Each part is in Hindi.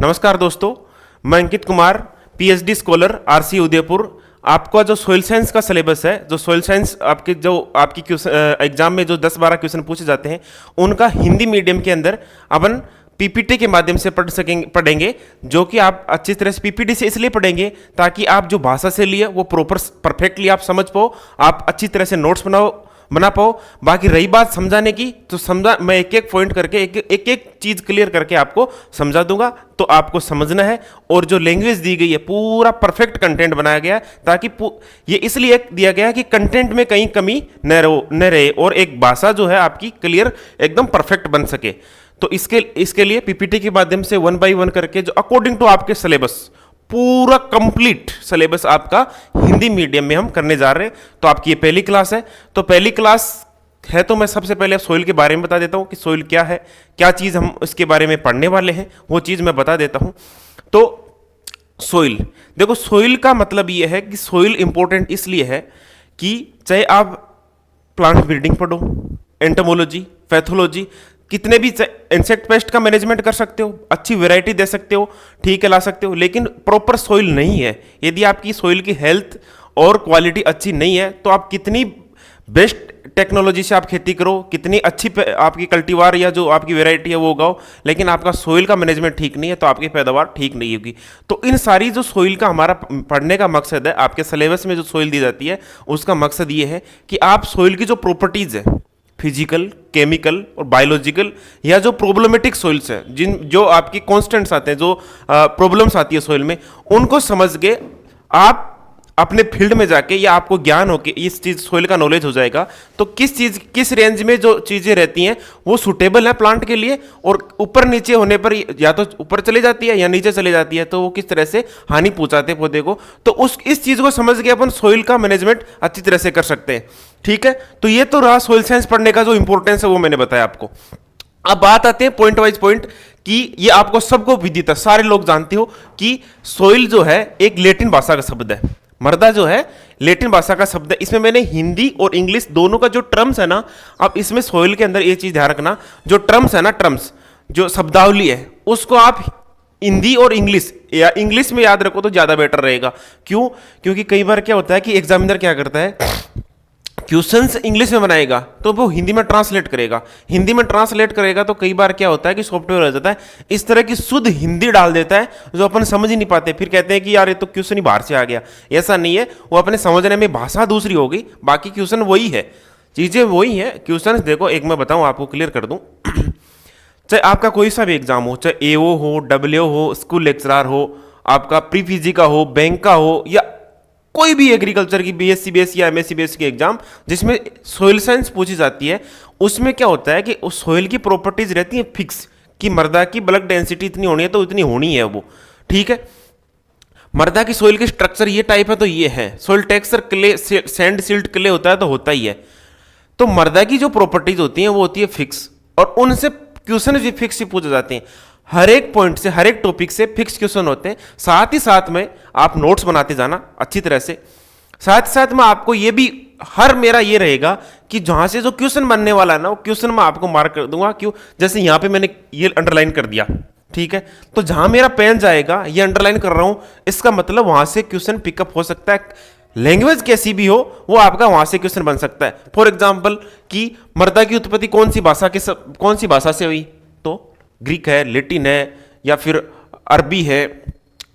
नमस्कार दोस्तों, मैं Ankit Kumar, PhD scholar RC Udaipur. आपका जो सोइल साइंस का सिलेबस है, जो सोइल साइंस आपकी एग्जाम में जो 10-12 क्वेश्चन पूछे जाते हैं, उनका हिंदी मीडियम के अंदर अपन पीपीटी के माध्यम से पढ़ेंगे, जो कि आप अच्छी तरह से पीपीटी से इसलिए पढ़ेंगे ताकि आप जो भाषा से लिए वो परफेक्टली आप समझ पाओ, आप अच्छी तरह से नोट्स बना पाओ। बाकी रही बात समझाने की, तो मैं एक एक पॉइंट करके एक एक चीज क्लियर करके आपको समझा दूंगा, तो आपको समझना है। और जो लैंग्वेज दी गई है, पूरा परफेक्ट कंटेंट बनाया गया है, ताकि ये इसलिए दिया गया है कि कंटेंट में कहीं कमी न रहे और एक भाषा जो है आपकी क्लियर एकदम परफेक्ट बन सके। तो इसके लिए पीपीटी के माध्यम से 1 by 1 करके जो अकॉर्डिंग टू आपके सिलेबस, पूरा कंप्लीट सिलेबस आपका हिंदी मीडियम में हम करने जा रहे हैं। तो आपकी ये पहली क्लास है। तो पहली क्लास है, तो मैं सबसे पहले सोइल के बारे में बता देता हूं कि सोइल क्या है, क्या चीज़ हम इसके बारे में पढ़ने वाले हैं, वो चीज़ मैं बता देता हूं। तो सोइल, देखो, सोइल का मतलब ये है कि सोइल इंपॉर्टेंट इसलिए है कि चाहे आप प्लांट ब्रीडिंग पढ़ो, एंटोमोलॉजी, पैथोलॉजी, कितने भी इंसेक्ट पेस्ट का मैनेजमेंट कर सकते हो, अच्छी वैरायटी दे सकते हो, ठीक है, ला सकते हो, लेकिन प्रॉपर सोइल नहीं है, यदि आपकी सोइल की हेल्थ और क्वालिटी अच्छी नहीं है, तो आप कितनी बेस्ट टेक्नोलॉजी से आप खेती करो, कितनी अच्छी आपकी कल्टीवार या जो आपकी वैरायटी है वो उगाओ, लेकिन आपका सोइल का मैनेजमेंट ठीक नहीं है, तो आपकी पैदावार ठीक नहीं होगी। तो इन सारी जो सोइल का हमारा पढ़ने का मकसद है, आपके सिलेबस में जो सोइल दी जाती है उसका मकसद ये है कि आप सोइल की जो प्रॉपर्टीज है, फिजिकल, केमिकल और बायोलॉजिकल, या जो प्रॉब्लमेटिक सोइल्स हैं, जो आपकी कॉन्स्टेंट्स आते हैं, जो प्रॉब्लम्स आती है सोइल में, उनको समझ के आप अपने फील्ड में जाके, या आपको ज्ञान हो कि इस चीज सोइल का नॉलेज हो जाएगा, तो किस रेंज में जो चीजें रहती हैं वो सुटेबल है प्लांट के लिए, और ऊपर नीचे होने पर या तो ऊपर चली जाती है या नीचे चली जाती है, तो वो किस तरह से हानि पहुंचाते हैं पौधे को। तो इस चीज को समझ के अपन सोइल का मैनेजमेंट अच्छी तरह से कर सकते हैं। ठीक है, तो ये तो रहा सोइल साइंस पढ़ने का जो इंपॉर्टेंस है, वो मैंने बताया आपको। अब बात आते हैं पॉइंट वाइज पॉइंट, कि ये आपको सबको विदित है, सारे लोग जानते हो कि सोइल जो है एक लैटिन भाषा का शब्द है। मृदा जो है लैटिन भाषा का शब्द है। इसमें मैंने हिंदी और इंग्लिश दोनों का जो टर्म्स है ना, अब इसमें सोइल के अंदर ये चीज ध्यान रखना, जो टर्म्स है ना, टर्म्स जो शब्दावली है, उसको आप हिंदी और इंग्लिश या इंग्लिश में याद रखो तो ज्यादा बेटर रहेगा। क्यों? क्योंकि कई बार क्या होता है कि एग्जामिनर क्या करता है, क्वेश्चंस इंग्लिश में बनाएगा तो वो हिंदी में ट्रांसलेट करेगा, तो कई बार क्या होता है कि सॉफ्टवेयर हो जाता है इस तरह की शुद्ध हिंदी डाल देता है जो अपन समझ ही नहीं पाते, फिर कहते हैं कि यार ये तो क्वेश्चन ही बाहर से आ गया। ऐसा नहीं है, वो अपने समझने में भाषा दूसरी होगी, बाकी क्वेश्चन वही है, चीजें वही है। क्वेश्चन देखो, एक मैं बताऊं आपको, क्लियर कर दूं, चाहे आपका कोई सा भी एग्जाम हो, चाहे एओ हो, डब्ल्यू हो, स्कूल लेक्चरर हो, आपका प्री पीजी का हो, बैंक का हो, या कोई भी एग्रीकल्चर की बीएससी बेस या एमएससी बेस की एग्जाम जिसमें सोइल साइंस पूछी जाती है, उसमें क्या होता है कि उस सोइल की प्रॉपर्टीज रहती है फिक्स, कि मृदा की ब्लड डेंसिटी इतनी होनी है तो इतनी होनी है वो। ठीक है, मृदा की सोइल की स्ट्रक्चर ये टाइप है तो ये है, soil texture clay, sand silt clay होता है तो होता ही है। तो मृदा की जो प्रॉपर्टीज होती हैं वो होती है फिक्स, और उनसे क्वेश्चन भी फिक्स ही पूछे जाते हैं। हर एक पॉइंट से, हर एक टॉपिक से फिक्स क्वेश्चन होते हैं। साथ ही साथ में आप नोट्स बनाते जाना अच्छी तरह से। साथ ही साथ में आपको ये भी, मेरा ये रहेगा कि जहां से जो क्वेश्चन बनने वाला है ना, वो क्वेश्चन मैं आपको मार्क कर दूंगा। क्यों? जैसे यहां पे मैंने ये अंडरलाइन कर दिया, ठीक है, तो जहां मेरा पेन जाएगा, ये अंडरलाइन कर रहा हूं, इसका मतलब वहां से क्वेश्चन पिकअप हो सकता है। लैंग्वेज कैसी भी हो, वो आपका वहां से क्वेश्चन बन सकता है। फॉर एग्जाम्पल कि मृदा की उत्पत्ति कौन सी भाषा से हुई, तो ग्रीक है, लैटिन है, या फिर अरबी है,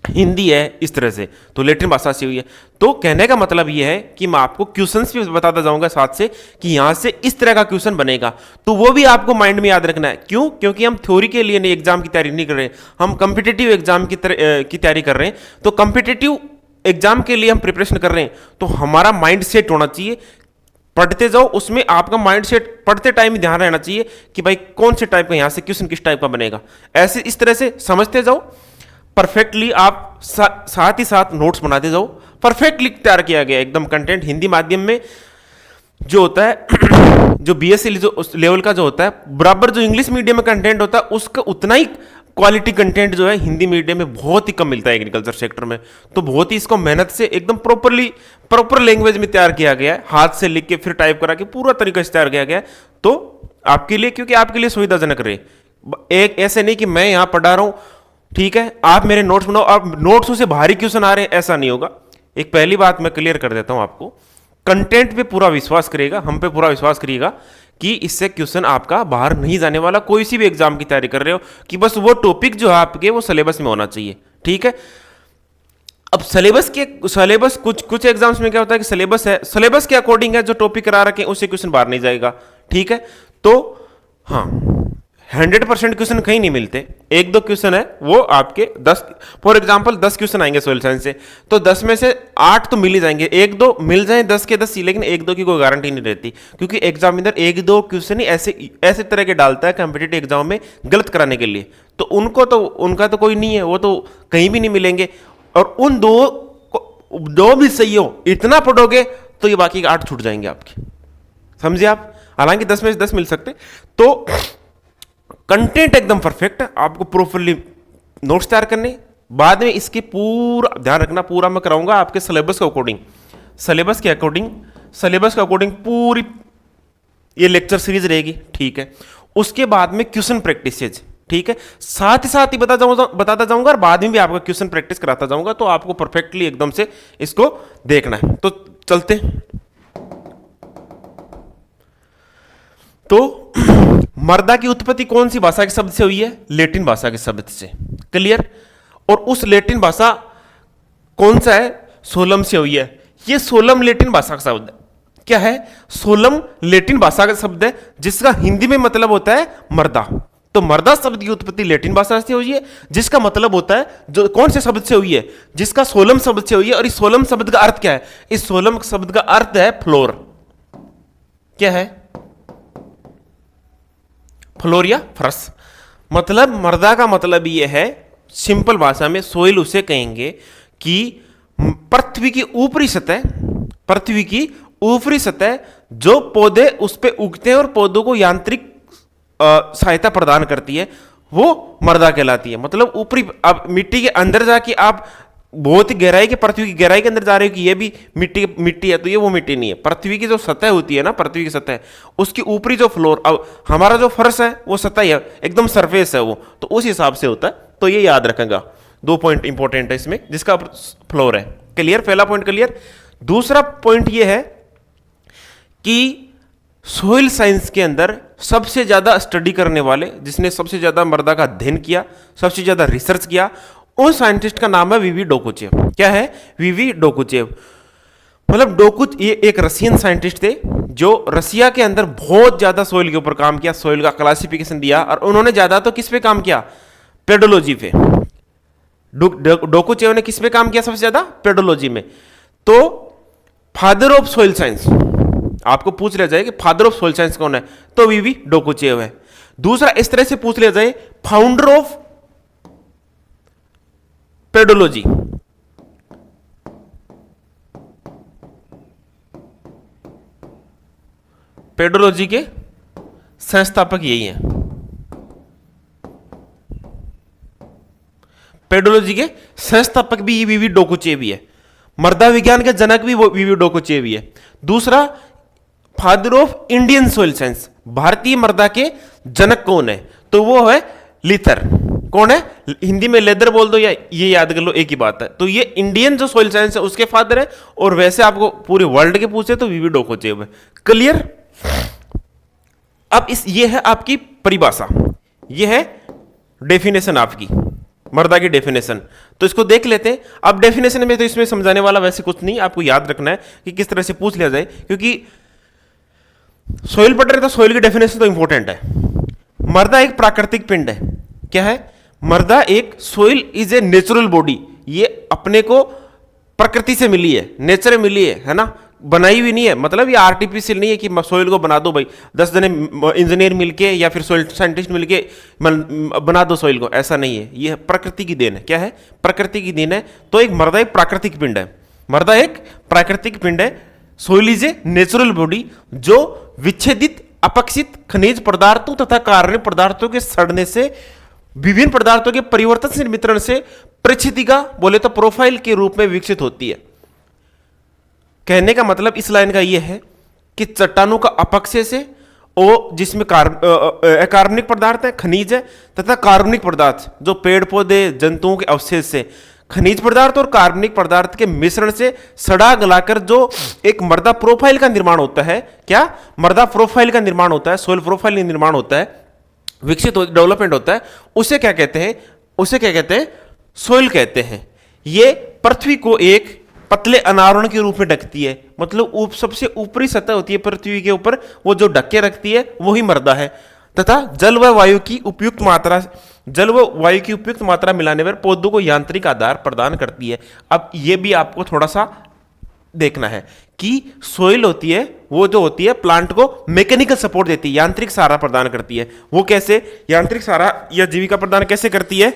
हिंदी है, इस तरह से, तो लैटिन भाषा से हुई है। तो कहने का मतलब यह है कि मैं आपको क्वेश्चंस भी बताता जाऊंगा साथ से, कि यहां से इस तरह का क्वेश्चन बनेगा, तो वो भी आपको माइंड में याद रखना है। क्यों? क्योंकि हम थ्योरी के लिए नहीं, एग्जाम की तैयारी नहीं कर रहे, हम कॉम्पिटिटिव एग्जाम की तैयारी कर रहे हैं। तो कॉम्पिटिटिव एग्जाम के लिए हम प्रिपरेशन कर रहे हैं, तो हमारा माइंड सेट होना चाहिए, पढ़ते जाओ, उसमें आपका माइंड सेट पढ़ते टाइम ही ध्यान रहना चाहिए कि भाई कौन से टाइप का यहां से क्वेश्चन किस टाइप का बनेगा। ऐसे इस तरह से समझते जाओ परफेक्टली, आप साथ ही साथ नोट्स बनाते जाओ। परफेक्टली तैयार किया गया एकदम कंटेंट हिंदी माध्यम में जो होता है, जो बीएससी लेवल का जो होता है, बराबर जो इंग्लिश मीडियम में कंटेंट होता है उसका उतना ही क्वालिटी कंटेंट जो है हिंदी मीडियम में बहुत ही कम मिलता है एग्रीकल्चर सेक्टर में। तो बहुत ही इसको मेहनत से एकदम प्रॉपर लैंग्वेज में तैयार किया गया है, हाथ से लिख के फिर टाइप करा के पूरा तरीके से तैयार किया गया है। तो आपके लिए, क्योंकि आपके लिए सुविधाजनक रहे, एक ऐसे नहीं कि मैं यहां पढ़ा रहा हूं ठीक है, आप मेरे नोट्स बनाओ, आप नोट्सों से भारी क्वेश्चन आ रहे हैं ऐसा नहीं होगा। एक पहली बात मैं क्लियर कर देता हूं आपको, कंटेंट पे पूरा विश्वास करिएगा, हम पे पूरा विश्वास करिएगा कि इससे क्वेश्चन आपका बाहर नहीं जाने वाला। कोई सी भी एग्जाम की तैयारी कर रहे हो कि बस वो टॉपिक जो है आपके वो सिलेबस में होना चाहिए, ठीक है। अब सिलेबस कुछ एग्जाम्स में क्या होता है कि सिलेबस है, सिलेबस के अकॉर्डिंग है, जो टॉपिक करा रखे हैं उससे क्वेश्चन बाहर नहीं जाएगा, ठीक है। तो हाँ, 100% क्वेश्चन कहीं नहीं मिलते, एक दो क्वेश्चन है वो आपके 10, फॉर एग्जांपल 10 क्वेश्चन आएंगे सोइल साइंस से, तो 10 में से 8 तो मिल ही जाएंगे, एक दो मिल जाए 10 के 10 ही, लेकिन एक दो की कोई गारंटी नहीं रहती, क्योंकि एग्जामिनर एक दो क्वेश्चन ही ऐसे तरह के डालता है कॉम्पिटिटिव एग्जाम में गलत कराने के लिए, तो उनका तो कोई नहीं है, वो तो कहीं भी नहीं मिलेंगे। और उन दो भी सही हो, इतना पढ़ोगे तो ये बाकी 8 छूट जाएंगे आपके, समझे आप। हालांकि 10 में से 10 मिल सकते, तो कंटेंट एकदम परफेक्ट है, आपको प्रॉपरली नोट्स तैयार करने, बाद में इसके पूरा ध्यान रखना, पूरा मैं कराऊंगा आपके सिलेबस के अकॉर्डिंग, सिलेबस के अकॉर्डिंग पूरी ये लेक्चर सीरीज रहेगी, ठीक है। उसके बाद में क्वेश्चन प्रैक्टिसेज, ठीक है, साथ ही बताता जाऊंगा और बाद में भी आपका क्वेश्चन प्रैक्टिस कराता जाऊंगा, तो आपको परफेक्टली एकदम से इसको देखना है। तो चलते, तो मर्दा की उत्पत्ति कौन सी भाषा के शब्द से हुई है? लैटिन भाषा के शब्द से, क्लियर। और उस लैटिन भाषा कौन सा है? सोलम से हुई है। ये सोलम लैटिन भाषा का शब्द है। क्या है? सोलम लैटिन भाषा का शब्द है, जिसका हिंदी में मतलब होता है मर्दा। तो मर्दा शब्द की उत्पत्ति लैटिन भाषा से हुई है, जिसका मतलब होता है, जो कौन से शब्द से हुई है? जिसका सोलम शब्द से हुई है। और इस सोलम शब्द का अर्थ क्या है? इस सोलम शब्द का अर्थ है फ्लोर। क्या है? फ्लोर या फर्श। मतलब मर्दा का मतलब यह है, सिंपल भाषा में सोइल उसे कहेंगे कि पृथ्वी की ऊपरी सतह जो पौधे उस पे उगते हैं और पौधों को यांत्रिक सहायता प्रदान करती है, वो मर्दा कहलाती है। मतलब ऊपरी, अब मिट्टी के अंदर जाके आप बहुत ही गहराई के, पृथ्वी की गहराई के अंदर जा रहे हो कि ये भी मिट्टी है, तो ये वो मिट्टी नहीं है। पृथ्वी की जो सतह होती है ना, पृथ्वी की सतह, उसकी ऊपरी जो फ्लोर, अब हमारा जो फर्श है वो सतह है, एकदम सरफेस है वो, तो उस हिसाब से होता है। तो ये याद रखेगा। 2 पॉइंट इंपॉर्टेंट है इसमें, जिसका फ्लोर है। क्लियर? पहला पॉइंट क्लियर। दूसरा पॉइंट ये है कि सोइल साइंस के अंदर सबसे ज्यादा स्टडी करने वाले, जिसने सबसे ज्यादा मर्दा का अध्ययन किया, सबसे ज्यादा रिसर्च किया, उन साइंटिस्ट का नाम है वीवी डोकुचेव। क्या है? वीवी डोकुचेव। मतलब ये एक रशियन साइंटिस्ट थे, जो रसिया के अंदर बहुत ज्यादा सोइल के ऊपर काम किया, सोइल का क्लासिफिकेशन दिया। और उन्होंने ज्यादा तो किस पे काम किया? पेडोलॉजी पे। डोकुचेव ने किस पे काम किया सबसे ज्यादा? पेडोलॉजी में। तो फादर ऑफ सोइल साइंस, आपको पूछ लिया जाए कि फादर ऑफ सोइल साइंस कौन है, तो वीवी डोकुचेव है। दूसरा, इस तरह से पूछ लिया जाए, फाउंडर ऑफ पेडोलॉजी, पेडोलॉजी के संस्थापक यही हैं। पेडोलॉजी के संस्थापक भी वीवी डोकुचेव ही है। मर्दा विज्ञान के जनक भी वो वीवी डोकुचेव ही है। दूसरा, father of Indian soil science, भारतीय मर्दा के जनक कौन है? तो वो है लिथर। कौन है? हिंदी में लेदर बोल दो या ये याद कर लो, एक ही बात है। तो ये इंडियन जो सोइल साइंस है उसके फादर है। और वैसे आपको पूरे वर्ल्ड के पूछे तो वीवी डोकुचेव है। क्लियर? अब ये है आपकी परिभाषा, ये है डेफिनेशन आपकी, मर्दा की डेफिनेशन। तो इसको देख लेते हैं। अब डेफिनेशन में तो इसमें समझाने वाला वैसे कुछ नहीं, आपको याद रखना है कि किस तरह से पूछ लिया जाए, क्योंकि सोइल पढ़ रहे तो सोइल की डेफिनेशन तो इंपॉर्टेंट है। मर्दा एक प्राकृतिक पिंड है। क्या है? मर्दा एक, soil is a natural body, ये अपने को प्रकृति से मिली है, नेचर मिली है ना, बनाई हुई नहीं है। मतलब ये आर्टिफिशियल नहीं है कि सोइल को बना दो भाई 10 जने इंजीनियर मिलके या फिर सोइल साइंटिस्ट मिलके बना दो सोइल को, ऐसा नहीं है। ये प्रकृति की देन है। क्या है? प्रकृति की देन है। तो एक मर्दा एक प्राकृतिक पिंड है। मर्दा एक प्राकृतिक पिंड है। Soil is a natural body जो विच्छेदित, अपक्षित खनिज पदार्थों तथा कार्बनिक पदार्थों के सड़ने से, विभिन्न पदार्थों के परिवर्तनशील मिश्रण से परिस्थितिका बोले तो प्रोफाइल के रूप में विकसित होती है। कहने का मतलब इस लाइन का यह है कि चट्टानों का अपक्षय से ओ जिसमें अकार्बनिक पदार्थ है, खनिज है, तथा कार्बनिक पदार्थ जो पेड़ पौधे जंतुओं के अवशेष से, खनिज पदार्थ और कार्बनिक पदार्थ के मिश्रण से सड़ा गलाकर जो एक मृदा प्रोफाइल का निर्माण होता है, क्या मृदा प्रोफाइल का निर्माण होता है, सोइल प्रोफाइल का निर्माण होता है, विकसित डेवलपमेंट होता है, उसे क्या कहते हैं, उसे क्या कहते हैं, सोइल कहते हैं। ये पृथ्वी को एक पतले अनावरण के रूप में ढकती है, मतलब सबसे ऊपरी सतह होती है पृथ्वी के ऊपर, वो जो ढके रखती है वही मृदा है। तथा जल व वायु की उपयुक्त मात्रा मिलाने पर पौधों को यांत्रिक आधार प्रदान करती है। अब ये भी आपको थोड़ा सा देखना है कि सोइल होती है, वो जो होती है प्लांट को मैकेनिकल सपोर्ट देती है, यांत्रिक सहारा प्रदान करती है। वो कैसे यांत्रिक सहारा या जीविका प्रदान कैसे करती है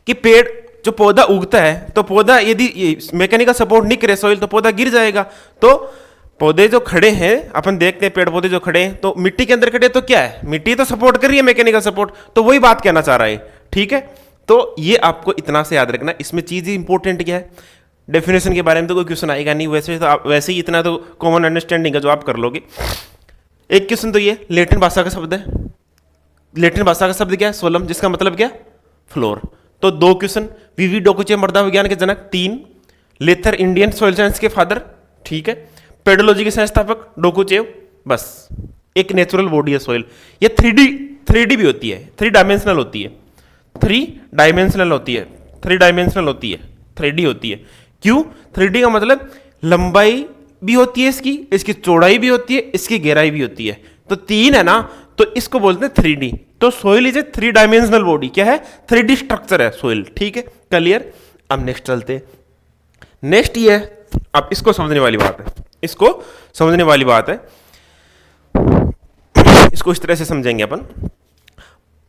कि पेड़ जो पौधा उगता है, तो पौधा यदि मैकेनिकल सपोर्ट नहीं करे सोइल, तो पौधा गिर जाएगा। तो पौधे जो खड़े हैं, अपन देखते हैं पेड़ पौधे जो खड़े हैं, तो मिट्टी के अंदर खड़े, तो क्या है, मिट्टी तो सपोर्ट कर रही है मैकेनिकल सपोर्ट, तो वही बात कहना चाह रहा है। ठीक है, तो ये आपको इतना से याद रखना। इसमें चीज इंपॉर्टेंट क्या है, डेफिनेशन के बारे में तो कोई क्वेश्चन आएगा नहीं, वैसे ही इतना तो कॉमन अंडरस्टैंडिंग है जो आप कर लोगे। एक क्वेश्चन तो ये लैटिन भाषा का शब्द है, लैटिन भाषा का शब्द क्या है, सोलम, जिसका मतलब क्या, फ्लोर। तो 2 क्वेश्चन, वीवी डोकोचे मृदा विज्ञान के जनक, 3 लेथर इंडियन सोइल साइंस के फादर, ठीक है, पेडोलॉजी के संस्थापक डोकोचेव, बस एक नेचुरल बॉडी है सोइल। ये 3D भी होती है, 3 डायमेंशनल होती है, 3 डायमेंशनल होती है, 3 डायमेंशनल होती है, 3D होती है। क्यों 3D का मतलब, लंबाई भी होती है इसकी, इसकी चौड़ाई भी होती है, इसकी गहराई भी होती है, तो 3 है ना, तो इसको बोलते हैं 3D। तो soil is a 3 dimensional body, क्या है, 3D स्ट्रक्चर है सोइल। ठीक है, क्लियर। अब नेक्स्ट चलते, नेक्स्ट ये है, अब इसको समझने वाली बात है, इसको समझने वाली बात है, इसको इस तरह से समझेंगे अपन।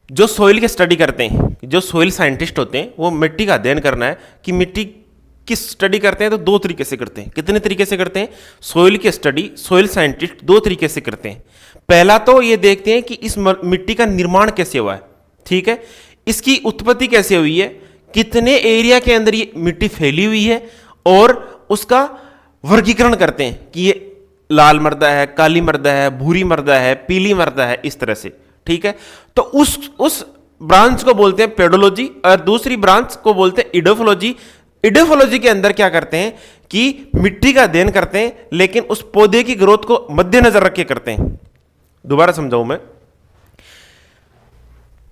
जो सोइल की स्टडी करते हैं, जो सोइल साइंटिस्ट होते हैं, वो मिट्टी का अध्ययन करना है कि मिट्टी की स्टडी करते हैं, तो 2 तरीके से करते हैं। कितने तरीके से करते हैं सोइल की स्टडी, सोइल साइंटिस्ट 2 तरीके से करते हैं। पहला तो ये देखते हैं कि इस मिट्टी का निर्माण कैसे हुआ है, ठीक है, इसकी उत्पत्ति कैसे हुई है, कितने एरिया के अंदर ये मिट्टी फैली हुई है, और उसका वर्गीकरण करते हैं कि ये लाल मृदा है, काली मृदा है, भूरी मृदा है, पीली मृदा है, इस तरह से। ठीक है, तो उस ब्रांच को बोलते हैं पेडोलॉजी, और दूसरी ब्रांच को बोलते हैं इडोफोलॉजी। इडोफोलॉजी के अंदर क्या करते हैं कि मिट्टी का अध्ययन करते हैं, लेकिन उस पौधे की ग्रोथ को मद्देनजर रख के करते हैं। दोबारा समझाऊं मैं,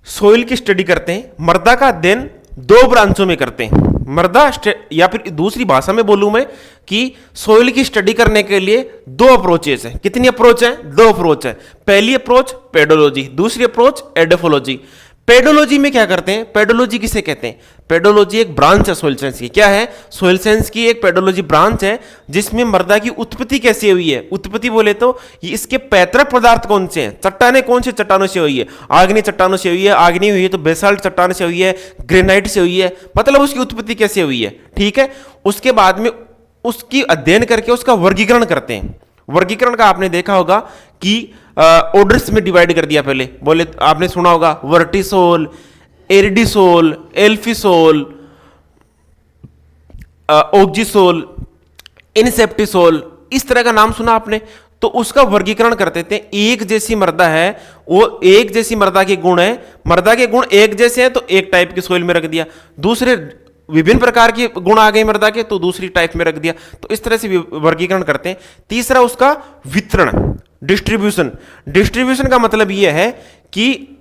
सोइल की स्टडी करते हैं, मृदा का अध्ययन 2 ब्रांचों में करते हैं। मृदा, या फिर दूसरी भाषा में बोलूं मैं कि सोइल की स्टडी करने के लिए 2 अप्रोचेस हैं। कितनी अप्रोच है, 2 अप्रोच है। पहली अप्रोच पेडोलॉजी, दूसरी अप्रोच एडोफोलॉजी। पेडोलॉजी में क्या करते हैं, पेडोलॉजी किसे कहते हैं, पेडोलॉजी एक ब्रांच है सोइल साइंस की। क्या है, सोइल साइंस की एक पेडोलॉजी ब्रांच है, जिसमें मृदा की उत्पत्ति कैसे हुई है। उत्पत्ति बोले तो इसके पैतृक पदार्थ कौन से हैं, चट्टाने कौन से चट्टानों से हुई है, आग्नेय चट्टानों से हुई है, आग्नेय हुई है तो बेसाल्ट चट्टान से हुई है, ग्रेनाइट से हुई है, मतलब उसकी उत्पत्ति कैसे हुई है। ठीक है, उसके बाद में उसकी अध्ययन करके उसका वर्गीकरण करते हैं। वर्गीकरण का आपने देखा होगा कि ऑर्डर्स में डिवाइड कर दिया। पहले बोले, आपने सुना होगा वर्टिसोल, एरिडिसोल, एल्फिसोल, ओक्जिसोल, इनसेप्टिसोल, इस तरह का नाम सुना आपने। तो उसका वर्गीकरण करते थे। एक जैसी मृदा है, वो एक जैसी मृदा के गुण है, मृदा के गुण एक जैसे हैं तो एक टाइप की सोइल में रख दिया। दूसरे विभिन्न प्रकार के गुण आ गए मृदा के तो दूसरी टाइप में रख दिया। तो इस तरह से वर्गीकरण करते हैं। तीसरा उसका वितरण, डिस्ट्रीब्यूशन। डिस्ट्रीब्यूशन का मतलब यह है कि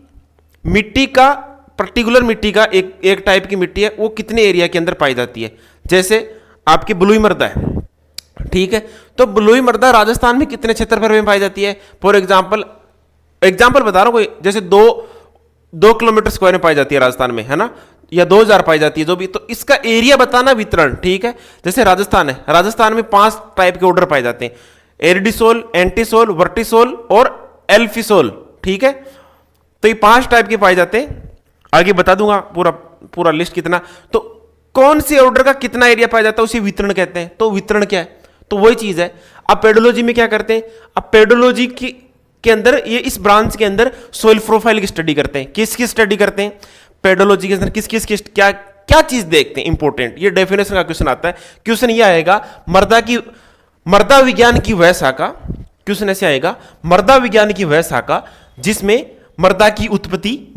मिट्टी का, पर्टिकुलर मिट्टी का, एक टाइप की मिट्टी है, वो कितने एरिया के अंदर पाई जाती है। जैसे आपकी बलुई मृदा है, ठीक है, तो बलुई मृदा राजस्थान में कितने क्षेत्रफल में पाई जाती है। फॉर एग्जाम्पल बता रहा हूं कोई, जैसे 2 किलोमीटर स्क्वायर में पाई जाती है राजस्थान में, है ना, या 2000 पाई जाती है जो भी। तो इसका एरिया बताना, वितरण। ठीक है, जैसे राजस्थान है, राजस्थान में 5 टाइप के ऑर्डर पाए जाते हैं, एरिडिसोल, एंटीसोल, वर्टिसोल और एल्फिसोल। ठीक है, तो ये 5 टाइप के पाए जाते हैं। आगे बता दूंगा पूरा लिस्ट कितना। तो कौन से ऑर्डर का कितना एरिया पाया जाता है उसे वितरण कहते हैं। तो वितरण क्या है, तो वही चीज है। अब पेडोलॉजी में क्या करते हैं, अब पेडोलॉजी के अंदर, ये इस ब्रांच के अंदर सोइल प्रोफाइल की स्टडी करते हैं। किसकी स्टडी करते हैं पेडोलॉजी के अंदर, किस क्या चीज देखते हैं, इंपॉर्टेंट। ये डेफिनेशन का क्वेश्चन आता है। क्वेश्चन ये आएगा, मृदा विज्ञान की वह शाखा क्वेश्चन ऐसे आएगा, मृदा विज्ञान की वह शाखा जिसमें मृदा की उत्पत्ति,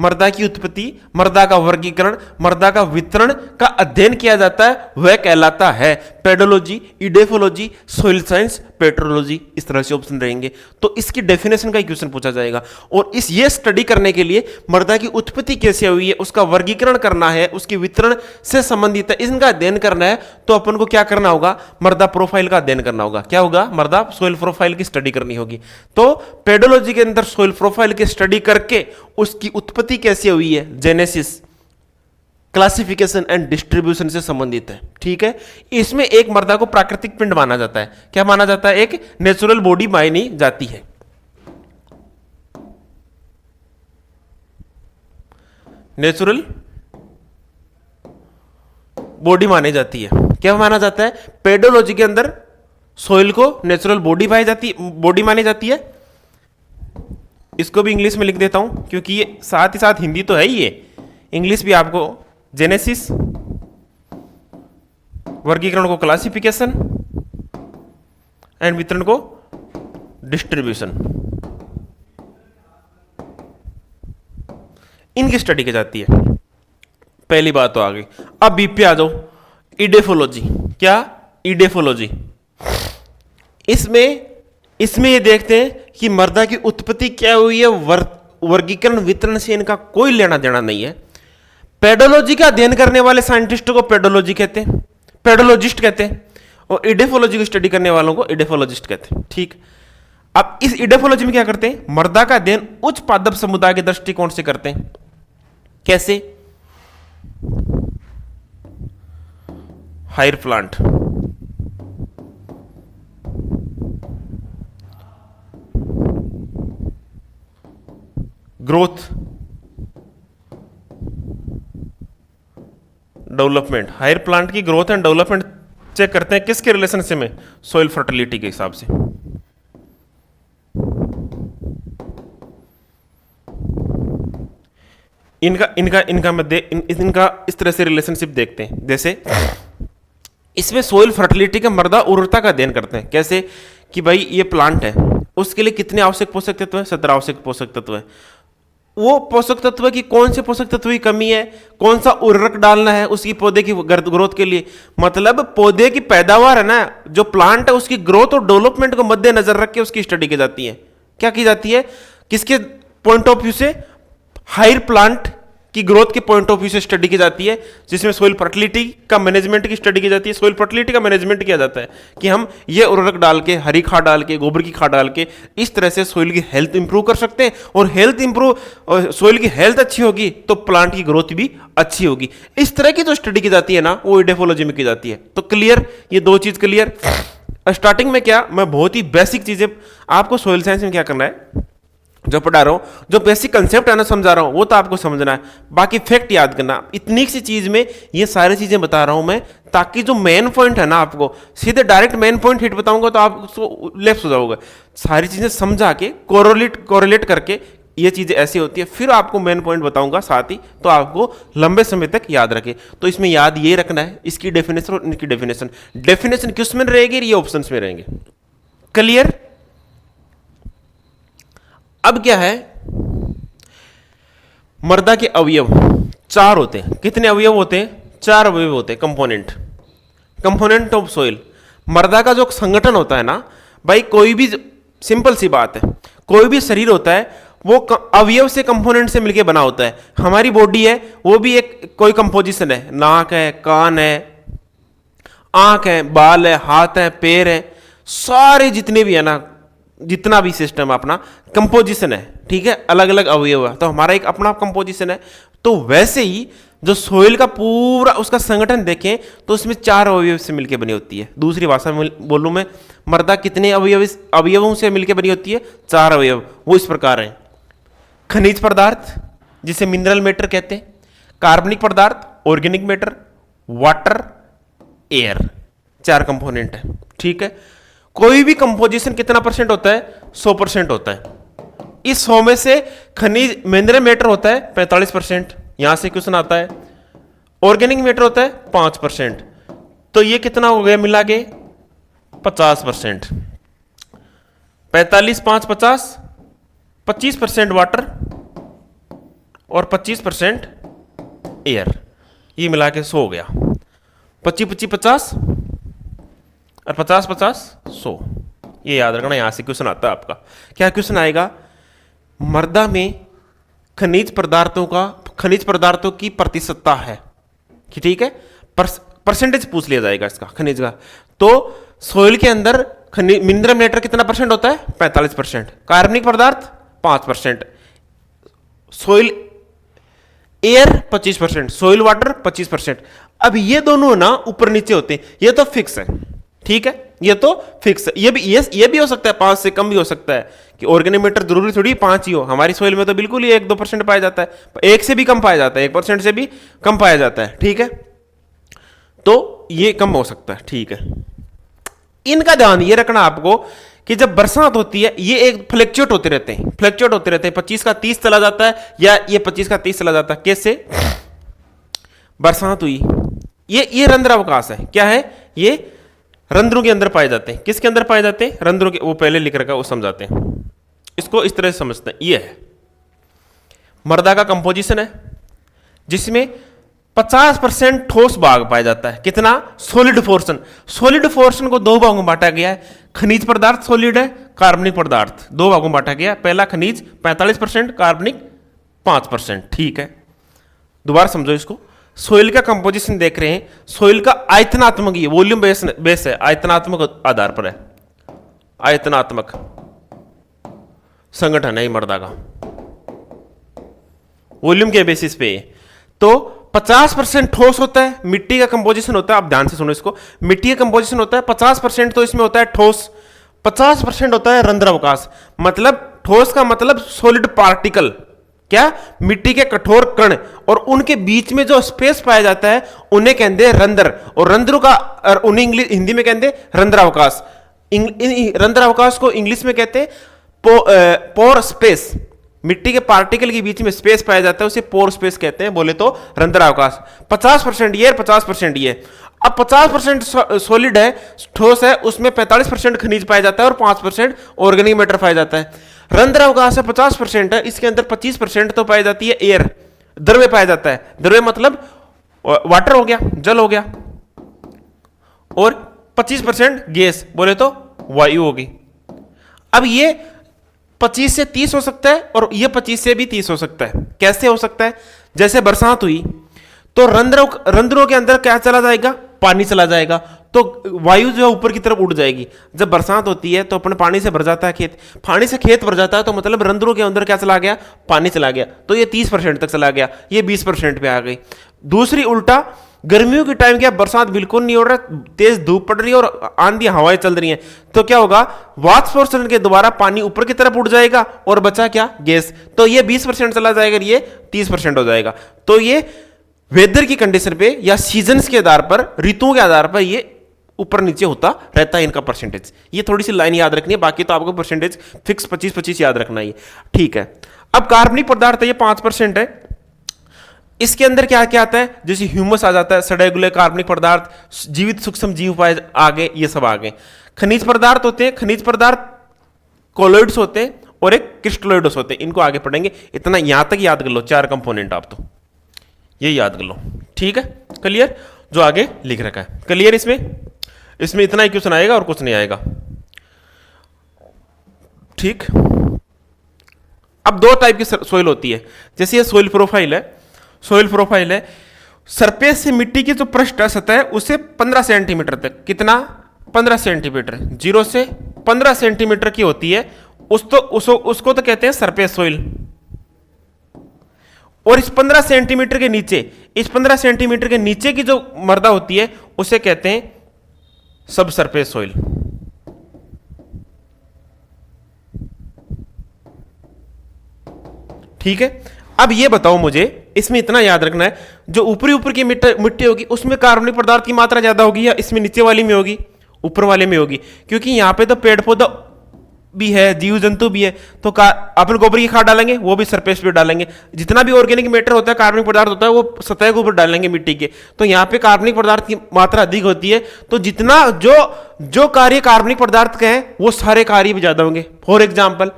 मृदा का वर्गीकरण, मृदा का वितरण का अध्ययन किया जाता है, वह कहलाता है pedology, edaphology, soil science, petrology. इस तरह से ऑप्शन रहेंगे। तो इसकी डेफिनेशन का क्वेश्चन पूछा जाएगा और ये स्टडी करने के लिए मृदा की उत्पत्ति कैसे हुई है, उसका वर्गीकरण करना है, उसके वितरण से संबंधित है, इनका अध्ययन करना है। तो अपन को क्या करना होगा, मृदा प्रोफाइल का अध्ययन करना होगा। क्या होगा, मृदा सोइल प्रोफाइल की स्टडी करनी होगी। तो पेडोलॉजी के अंदर सोइल प्रोफाइल की स्टडी करके उसकी उत्पत्ति कैसे हुई है, जेनेसिस, क्लासिफिकेशन एंड डिस्ट्रीब्यूशन से संबंधित है। ठीक है, इसमें एक मृदा को प्राकृतिक पिंड माना जाता है। क्या माना जाता है, एक नेचुरल बॉडी मानी जाती है। नेचुरल बॉडी मानी जाती है। क्या माना जाता है, पेडोलॉजी के अंदर सोइल को नेचुरल बॉडी मानी जाती है। इसको भी इंग्लिश में लिख देता हूं क्योंकि ये साथ ही साथ हिंदी तो है ही, ये इंग्लिश भी आपको, जेनेसिस, वर्गीकरण को क्लासिफिकेशन एंड वितरण को डिस्ट्रीब्यूशन, इनकी स्टडी की जाती है। पहली बात तो आ गई। अब बी पे आ जाओ, इडेफोलॉजी। क्या, इडेफोलॉजी। इसमें ये देखते हैं कि मृदा की उत्पत्ति क्या हुई है, वर्गीकरण वितरण से इनका कोई लेना देना नहीं है। पेडोलॉजी का अध्ययन करने वाले साइंटिस्टों को पेडोलॉजी कहते हैं, पेडोलॉजिस्ट कहते हैं, और इडेफोलॉजी की स्टडी करने वालों को इडेफोलॉजिस्ट कहते हैं। ठीक, अब इस इडेफोलॉजी में क्या करते हैं, मृदा का अध्ययन उच्च पादप समुदाय के दृष्टिकोण से करते हैं। कैसे, higher plant, growth, development. Higher plant की ग्रोथ एंड डेवलपमेंट चेक करते हैं किसके रिलेशन से में, सोइल फर्टिलिटी के हिसाब से। इनका इस तरह से रिलेशनशिप देखते हैं। जैसे इसमें सोइल फर्टिलिटी का, मृदा उर्वरता का अध्ययन करते हैं। कैसे कि भाई ये प्लांट है, उसके लिए कितने आवश्यक पोषक तत्व है, 17 आवश्यक पोषक तत्व है। वो पोषक तत्व की कौन से पोषक तत्व की कमी है, कौन सा उर्वरक डालना है उसकी पौधे की ग्रोथ के लिए। मतलब पौधे की पैदावार है ना, जो प्लांट है उसकी ग्रोथ और डेवलपमेंट को मद्देनजर रख के उसकी स्टडी की जाती है। क्या की जाती है, किसके पॉइंट ऑफ व्यू से, हायर प्लांट की ग्रोथ के पॉइंट ऑफ व्यू से स्टडी की जाती है, जिसमें सोइल फर्टिलिटी का मैनेजमेंट की स्टडी की जाती है। सोइल फर्टिलिटी का मैनेजमेंट किया जाता है कि हम ये उर्वरक डाल के, हरी खाद डाल के, गोबर की खाद डाल के इस तरह से सोइल की हेल्थ इंप्रूव कर सकते हैं। और हेल्थ इंप्रूव, सोइल की हेल्थ अच्छी होगी तो प्लांट की ग्रोथ भी अच्छी होगी। इस तरह की जो स्टडी की जाती है ना, वो इडेफोलॉजी में की जाती है। तो क्लियर, ये दो चीज क्लियर। स्टार्टिंग में क्या, मैं बहुत ही बेसिक चीजें आपको सोइल साइंस में क्या करना है, जो पढ़ा रहा हूं, जो बेसिक कंसेप्ट है ना समझा रहा हूं, वो तो आपको समझना है, बाकी फैक्ट याद करना। इतनी सी चीज में ये सारी चीजें बता रहा हूं मैं, ताकि जो मेन पॉइंट है ना, आपको सीधे डायरेक्ट मेन पॉइंट हिट बताऊंगा तो आप उसको लेफ्ट हो जाओगे। सारी चीजें समझा के कोरिलेट करके ये चीजें ऐसी होती है, फिर आपको मेन पॉइंट बताऊंगा साथ ही, तो आपको लंबे समय तक याद रखे। तो इसमें याद ये रखना है, इसकी डेफिनेशन और इनकी डेफिनेशन किस में रहेगी, ये ऑप्शन में रहेंगे। क्लियर। अब क्या है, मृदा के अवयव 4 होते हैं। कितने अवयव होते हैं, 4 अवयव होते हैं। कंपोनेंट ऑफ सोइल, मृदा का जो संगठन होता है ना भाई, कोई भी, सिंपल सी बात है, कोई भी शरीर होता है वो अवयव से, कंपोनेंट से मिलकर बना होता है। हमारी बॉडी है वो भी एक कोई कंपोजिशन है, नाक है, कान है, आंख है, बाल है, हाथ है, पैर है, सारे जितने भी है ना, जितना भी सिस्टम अपना कंपोजिशन है। ठीक है, अलग अलग अवयव है, तो हमारा एक अपना कंपोजिशन है। तो वैसे ही जो सोइल का पूरा उसका संगठन देखें तो उसमें 4 अवयव से मिलकर बनी होती है। दूसरी भाषा में बोलूं मैं, मृदा कितने अवयवों से मिलकर बनी होती है, 4 अवयव। वो इस प्रकार हैं, खनिज पदार्थ जिसे मिनरल मैटर कहते हैं, कार्बनिक पदार्थ, organic matter, water, air, 4 component है। ठीक है, कोई भी कंपोजिशन कितना परसेंट होता है, 100% होता है। इस 100 में से खनिज मिनरल मैटर होता है 45%, यहां से क्वेश्चन आता है। ऑर्गेनिक मैटर होता है 5%, तो ये कितना हो गया मिला के 50%। 45 5 50, 25% वाटर और 25% एयर, ये मिला के 100 हो गया। 25 25 50 और 50 50 100। ये याद रखना, यहां से क्वेश्चन आता है आपका। क्या क्वेश्चन आएगा? मृदा में खनिज पदार्थों की प्रतिशतता है कि ठीक है, परसेंटेज पूछ लिया जाएगा इसका खनिज का। तो सोइल के अंदर मिनरल मैटर कितना परसेंट होता है? 45%। कार्बनिक पदार्थ 5%, सोइल एयर 25%, सोइल वाटर 25%। अब ये दोनों ना ऊपर नीचे होते हैं, ये तो फिक्स है, ठीक है, ये तो फिक्स है। ये भी हो सकता है 5 से कम भी हो सकता है, कि ऑर्गेनिक मैटर जरूरी थोड़ी 5 ही हो। हमारी सोइल में तो बिल्कुल ही 1-2% पाया जाता है, 1 से भी कम पाया जाता है, 1% से भी कम पाया जाता है, ठीक है। तो ये कम हो सकता है, ठीक है। इनका ध्यान ये रखना आपको कि जब बरसात होती है ये एक फ्लक्चुएट होते रहते हैं, 25 का 30 चला जाता है, या ये 25 का 30 चला जाता है। कैसे? बरसात हुई, ये रंध्रावकाश है। क्या है? ये रंध्रों के अंदर पाए जाते हैं। किसके अंदर पाए जाते हैं? रंध्रों के। वो पहले लिख रखा है, वो समझाते हैं इसको, इस तरह से समझते हैं। ये है मृदा का कंपोजिशन है, जिसमें 50% ठोस भाग पाया जाता है। कितना? Solid portion. सॉलिड पोर्शन को 2 भागों में बांटा गया है। खनिज पदार्थ सॉलिड है, कार्बनिक पदार्थ 2 भागों में बांटा गया। पहला खनिज 45%, कार्बनिक 5%, ठीक है। दोबारा समझो इसको। सोइल का कंपोजिशन देख रहे हैं, सोइल का आयतनात्मक, ये वॉल्यूम बेस है, आयतनात्मक आधार पर है। आयतनात्मक संगठन है ये मृदा का, वॉल्यूम के बेसिस पे। तो 50% ठोस होता है, मिट्टी का कंपोजिशन होता है। आप ध्यान से सुनो इसको, मिट्टी का कंपोजिशन होता है 50%, तो इसमें होता है ठोस। 50% होता है रंध्रावकाश। मतलब ठोस का मतलब सॉलिड पार्टिकल, क्या? मिट्टी के कठोर कण, और उनके बीच में जो स्पेस पाया जाता है उन्हें कहते हैं रंध्र। और रंध्रों का उन्हें हिंदी में कहते हैं रंध्रावकाश। रंध्रावकाश को इंग्लिश में कहते हैं पोर स्पेस। मिट्टी के पार्टिकल के बीच में स्पेस पाया जाता है, उसे पोर स्पेस कहते हैं, बोले तो रंध्रावकाश। 50% ये, 50% ये। अब 50% सॉलिड है, ठोस है, उसमें 45% खनिज पाया जाता है और 5% ऑर्गेनिक मैटर पाया जाता है। रंध्रावकाश है 50% है, इसके अंदर 25% तो पाई जाती है एयर, द्रव्य पाया जाता है। द्रव्य मतलब वाटर हो गया, जल हो गया, और 25% गैस, बोले तो वायु होगी। अब ये 25 से 30 हो सकता है, और ये 25 से भी 30 हो सकता है। कैसे हो सकता है? जैसे बरसात हुई तो रंध्रों के अंदर क्या चला जाएगा? पानी चला जाएगा, तो वायु जो है ऊपर की तरफ उड़ जाएगी। जब बरसात होती है तो अपने पानी से भर जाता है खेत, पानी से खेत भर जाता है, तो मतलब रंध्रों के अंदर क्या चला गया? पानी चला गया। तो ये 30% तक चला गया, ये 20% पे आ गई। दूसरी उल्टा, गर्मियों के टाइम क्या बरसात बिल्कुल नहीं हो रहा, तेज धूप पड़ रही है और आंधी हवाएं चल रही हैं, तो क्या होगा? वाष्पोत्सर्जन के द्वारा पानी ऊपर की तरफ उड़ जाएगा, और बचा क्या? गैस। तो ये 20% चला जाएगा, ये 30% हो जाएगा। तो ये वेदर की कंडीशन पे या सीजन्स के आधार पर, ऋतुओं के आधार पर ये ऊपर नीचे होता रहता है इनका परसेंटेज। ये थोड़ी सी लाइन याद रखनी है, बाकी तो आपको परसेंटेज फिक्स 25-25 याद रखना है, ठीक है। अब कार्बनिक पदार्थ है, ये 5% है। इसके अंदर क्या क्या आता है? जैसे ह्यूमस आ जाता है, सड़े गले कार्बनिक पदार्थ, जीवित सूक्ष्म जीव पाए आगे, ये सब आगे। खनिज पदार्थ होते हैं, खनिज पदार्थ कोलोइड्स होते हैं, और एक क्रिस्टलोइड्स होते हैं। इनको आगे पढ़ेंगे, इतना यहां तक याद कर लो, 4 कंपोनेंट आप तो ये याद कर लो, ठीक है। क्लियर? जो आगे लिख रखा है क्लियर? इसमें इतना ही क्वेश्चन आएगा और कुछ नहीं आएगा, ठीक। अब 2 टाइप की सोइल होती है। जैसे ये सोइल प्रोफाइल है, सरफेस से मिट्टी की जो पृष्ठ सतह है उसे 15 सेंटीमीटर तक, कितना? 15 सेंटीमीटर, 0 से 15 सेंटीमीटर की होती है, उसको तो कहते हैं सरफेस सोइल। और इस 15 सेंटीमीटर के नीचे, इस 15 सेंटीमीटर के नीचे की जो मृदा होती है उसे कहते हैं सब सरफेस सोइल। ठीक है। अब ये बताओ मुझे, इसमें इतना याद रखना है, जो ऊपर की मिट्टी होगी उसमें कार्बनिक पदार्थ की मात्रा ज्यादा होगी, या इसमें नीचे वाली में होगी? ऊपर वाले में होगी, क्योंकि यहां पे तो पेड़ पौधा भी है, जीव जंतु भी है, तो अपन गोबर की खाद डालेंगे, वो भी सरफेस पे डालेंगे। जितना भी ऑर्गेनिक मैटर होता है, कार्बनिक पदार्थ होता है, वो सतह के ऊपर डालेंगे मिट्टी के। तो यहाँ पे कार्बनिक पदार्थ की मात्रा अधिक होती है, तो जितना जो जो कार्य कार्बनिक पदार्थ के हैं वो सारे कार्य भी ज्यादा होंगे। फॉर एग्जाम्पल,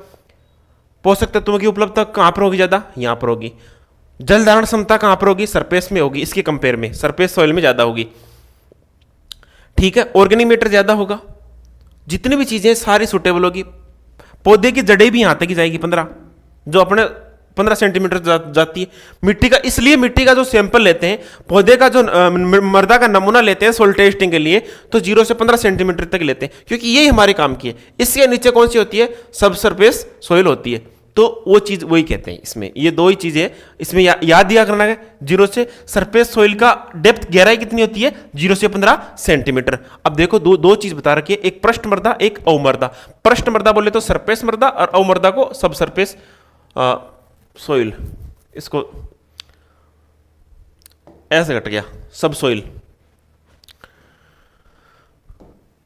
पोषक तत्वों की उपलब्धता कहाँ पर होगी ज्यादा? यहाँ पर होगी। जल धारण क्षमता कहाँ पर होगी? सरफेस में होगी, इसके कंपेयर में सरफेस सॉइल में ज्यादा होगी। ठीक है, ऑर्गेनिक मैटर ज्यादा होगा, जितनी भी चीजें सारी सुटेबल होगी। पौधे की जड़ें भी यहां तक ही जाएगी 15, जो अपने 15 सेंटीमीटर जाती है। मिट्टी का, इसलिए मिट्टी का जो सैंपल लेते हैं, पौधे का जो मृदा का नमूना लेते हैं सोइल टेस्टिंग के लिए, तो 0 से 15 सेंटीमीटर तक लेते हैं, क्योंकि यही हमारे काम की है। इसके नीचे कौन सी होती है? सब सरफेस सॉइल होती है। तो वो चीज वही कहते हैं। इसमें ये दो ही चीजें इसमें याद दिया करना है। 0 से सरफेस सॉइल का डेप्थ, गहराई कितनी होती है? 0 से 15 सेंटीमीटर। अब देखो दो चीज बता रखी है, एक पृष्ठ मृदा, एक अवमृदा। पृष्ठ मृदा बोले तो सरफेस मृदा, और अवमृदा को सब सरफेस सॉइल। इसको ऐसे कट गया, सब सॉइल।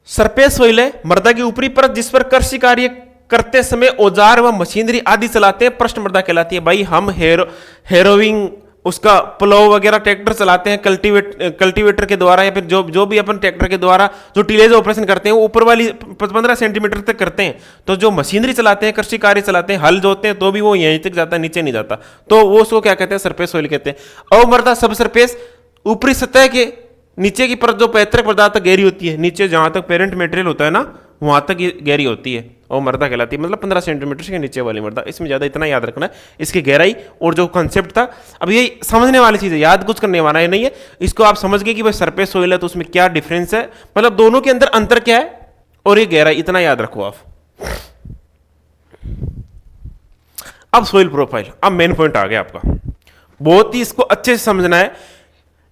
सरफेस सॉइल है मृदा की ऊपरी परत, जिस पर कृषि कार्य करते समय औजार व मशीनरी आदि चलाते हैं, पृष्ठ मृदा कहलाती है। भाई हम हेरोविंग, उसका प्लो वगैरह ट्रैक्टर चलाते हैं कल्टीवेटर के द्वारा, या फिर जो भी अपन ट्रैक्टर के द्वारा जो टिलेज ऑपरेशन करते हैं वो ऊपर वाली 15 सेंटीमीटर तक करते हैं। तो जो मशीनरी चलाते हैं, कृषि कार्य चलाते हैं, हल जोतते हैं, तो भी वो यहीं तक जाता है, नीचे नहीं जाता। तो वो उसको क्या कहते हैं? सरफेस सॉइल कहते हैं। अवमृदा सब सरफेस, ऊपरी सतह के नीचे की परत जो पैतृक पदार्थ गहरी होती है, नीचे जहां तक पेरेंट मटेरियल होता है ना, वहां तक ये गहरी होती है, और मृदा कहलाती है। मतलब 15 सेंटीमीटर के नीचे वाली मृदा। इसमें ज्यादा इतना याद रखना है, इसकी गहराई और जो कॉन्सेप्ट था। अब ये समझने वाली चीज है, याद कुछ करने वाला है नहीं है। इसको आप समझ गए कि भाई सरफेस सॉइल है तो उसमें क्या डिफरेंस है, मतलब दोनों के अंदर अंतर क्या है, और ये गहराई, इतना याद रखो आप। अब सॉइल प्रोफाइल, अब मेन पॉइंट आ गया आपका। बहुत ही इसको अच्छे से समझना है,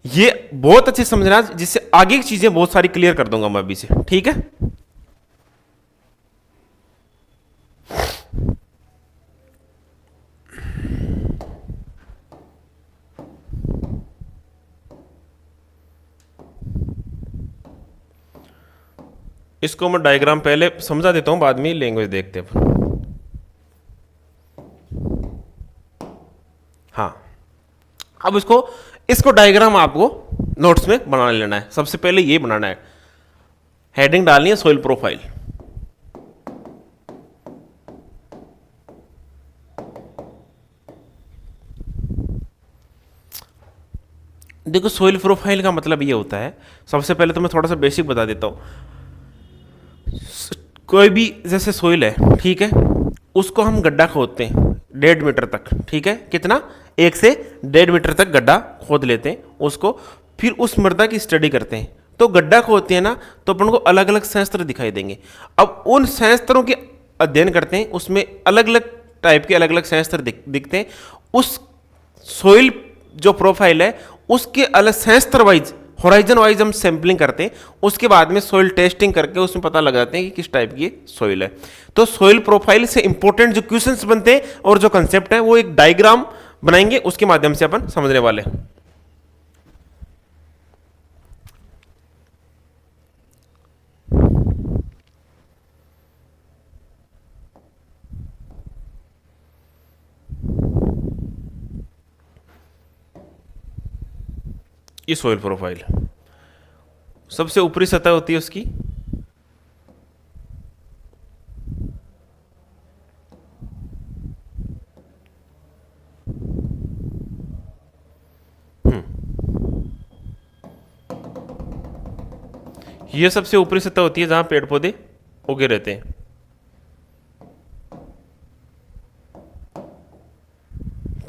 ये बहुत अच्छे से समझना है, जिससे आगे की चीजें बहुत सारी क्लियर कर दूंगा मैं अभी से। ठीक है, इसको मैं डायग्राम पहले समझा देता हूं, बाद में लैंग्वेज देखते हैं। हाँ, अब इसको डायग्राम आपको नोट्स में बना लेना है। सबसे पहले ये बनाना है, हेडिंग डालनी है सॉइल प्रोफाइल। देखो सॉइल प्रोफाइल का मतलब ये होता है, सबसे पहले तो मैं थोड़ा सा बेसिक बता देता हूं। कोई भी जैसे सॉइल है, ठीक है, उसको हम गड्ढा खोदते हैं 1.5 मीटर तक। ठीक है, कितना? 1 से 1.5 मीटर तक गड्ढा खोद लेते हैं उसको, फिर उस मृदा की स्टडी करते हैं। तो गड्ढा खोदते हैं ना, तो अपन को अलग अलग संयंत्र दिखाई देंगे। अब उन संयंत्रों के अध्ययन करते हैं, उसमें अलग अलग टाइप के अलग अलग संयंत्र दिखते हैं। उस सॉइल जो प्रोफाइल है उसके अलग संयंत्र वाइज, होराइजन वाइज हम सैंपलिंग करते हैं। उसके बाद में सॉइल टेस्टिंग करके उसमें पता लगाते हैं कि किस टाइप की सॉइल है। तो सॉइल प्रोफाइल से इंपॉर्टेंट जो क्वेश्चंस बनते हैं और जो कंसेप्ट है, वो एक डायग्राम बनाएंगे, उसके माध्यम से अपन समझने वाले हैं। ये सॉइल प्रोफाइल, सबसे ऊपरी सतह होती है उसकी, ये सबसे ऊपरी सतह होती है जहां पेड़ पौधे उगे रहते हैं।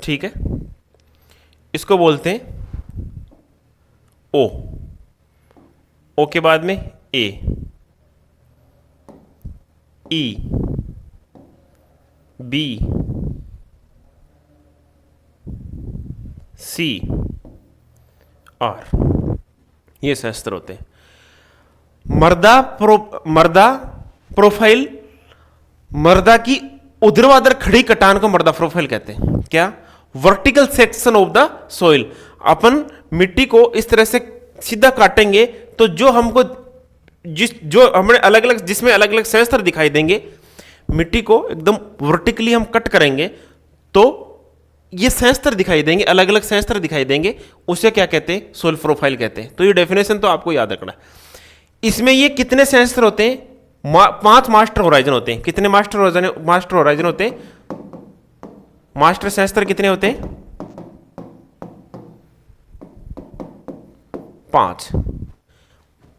ठीक है, इसको बोलते हैं ओ। ओ के बाद में ए, ई, बी, सी, आर, ये संयंत्र होते हैं। मृदा प्रोफाइल, मृदा की ऊर्ध्वाधर खड़ी कटान को मृदा प्रोफाइल कहते हैं। क्या? Vertical section of the soil. अपन मिट्टी को इस तरह से सीधा काटेंगे तो जो हमको जो हमें अलग अलग, जिसमें अलग अलग संयंत्र दिखाई देंगे, मिट्टी को एकदम वर्टिकली हम कट करेंगे तो ये सेंसर दिखाई देंगे, अलग अलग सेंसर दिखाई देंगे, उसे क्या कहते हैं? सोइल प्रोफाइल कहते हैं। तो ये डेफिनेशन तो आपको याद रखना है। इसमें ये कितने सेंसर होते हैं? 5 मास्टर होराइजन होते हैं। कितने मास्टर होराइजन होते हैं? मास्टर सेंसर कितने होते हैं? 5।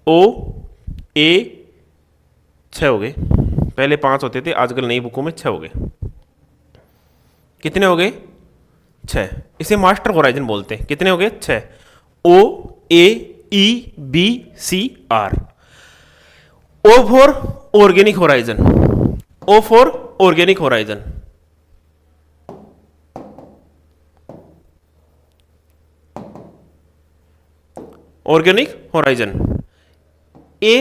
ओ ए 6 हो गए, पहले 5 होते थे, आजकल नई बुकों में 6 हो गए। कितने हो गए? 6। इसे मास्टर होराइजन बोलते हैं। कितने हो गए? 6। O A E B C R. O for organic horizon, O for organic horizon. Organic horizon A.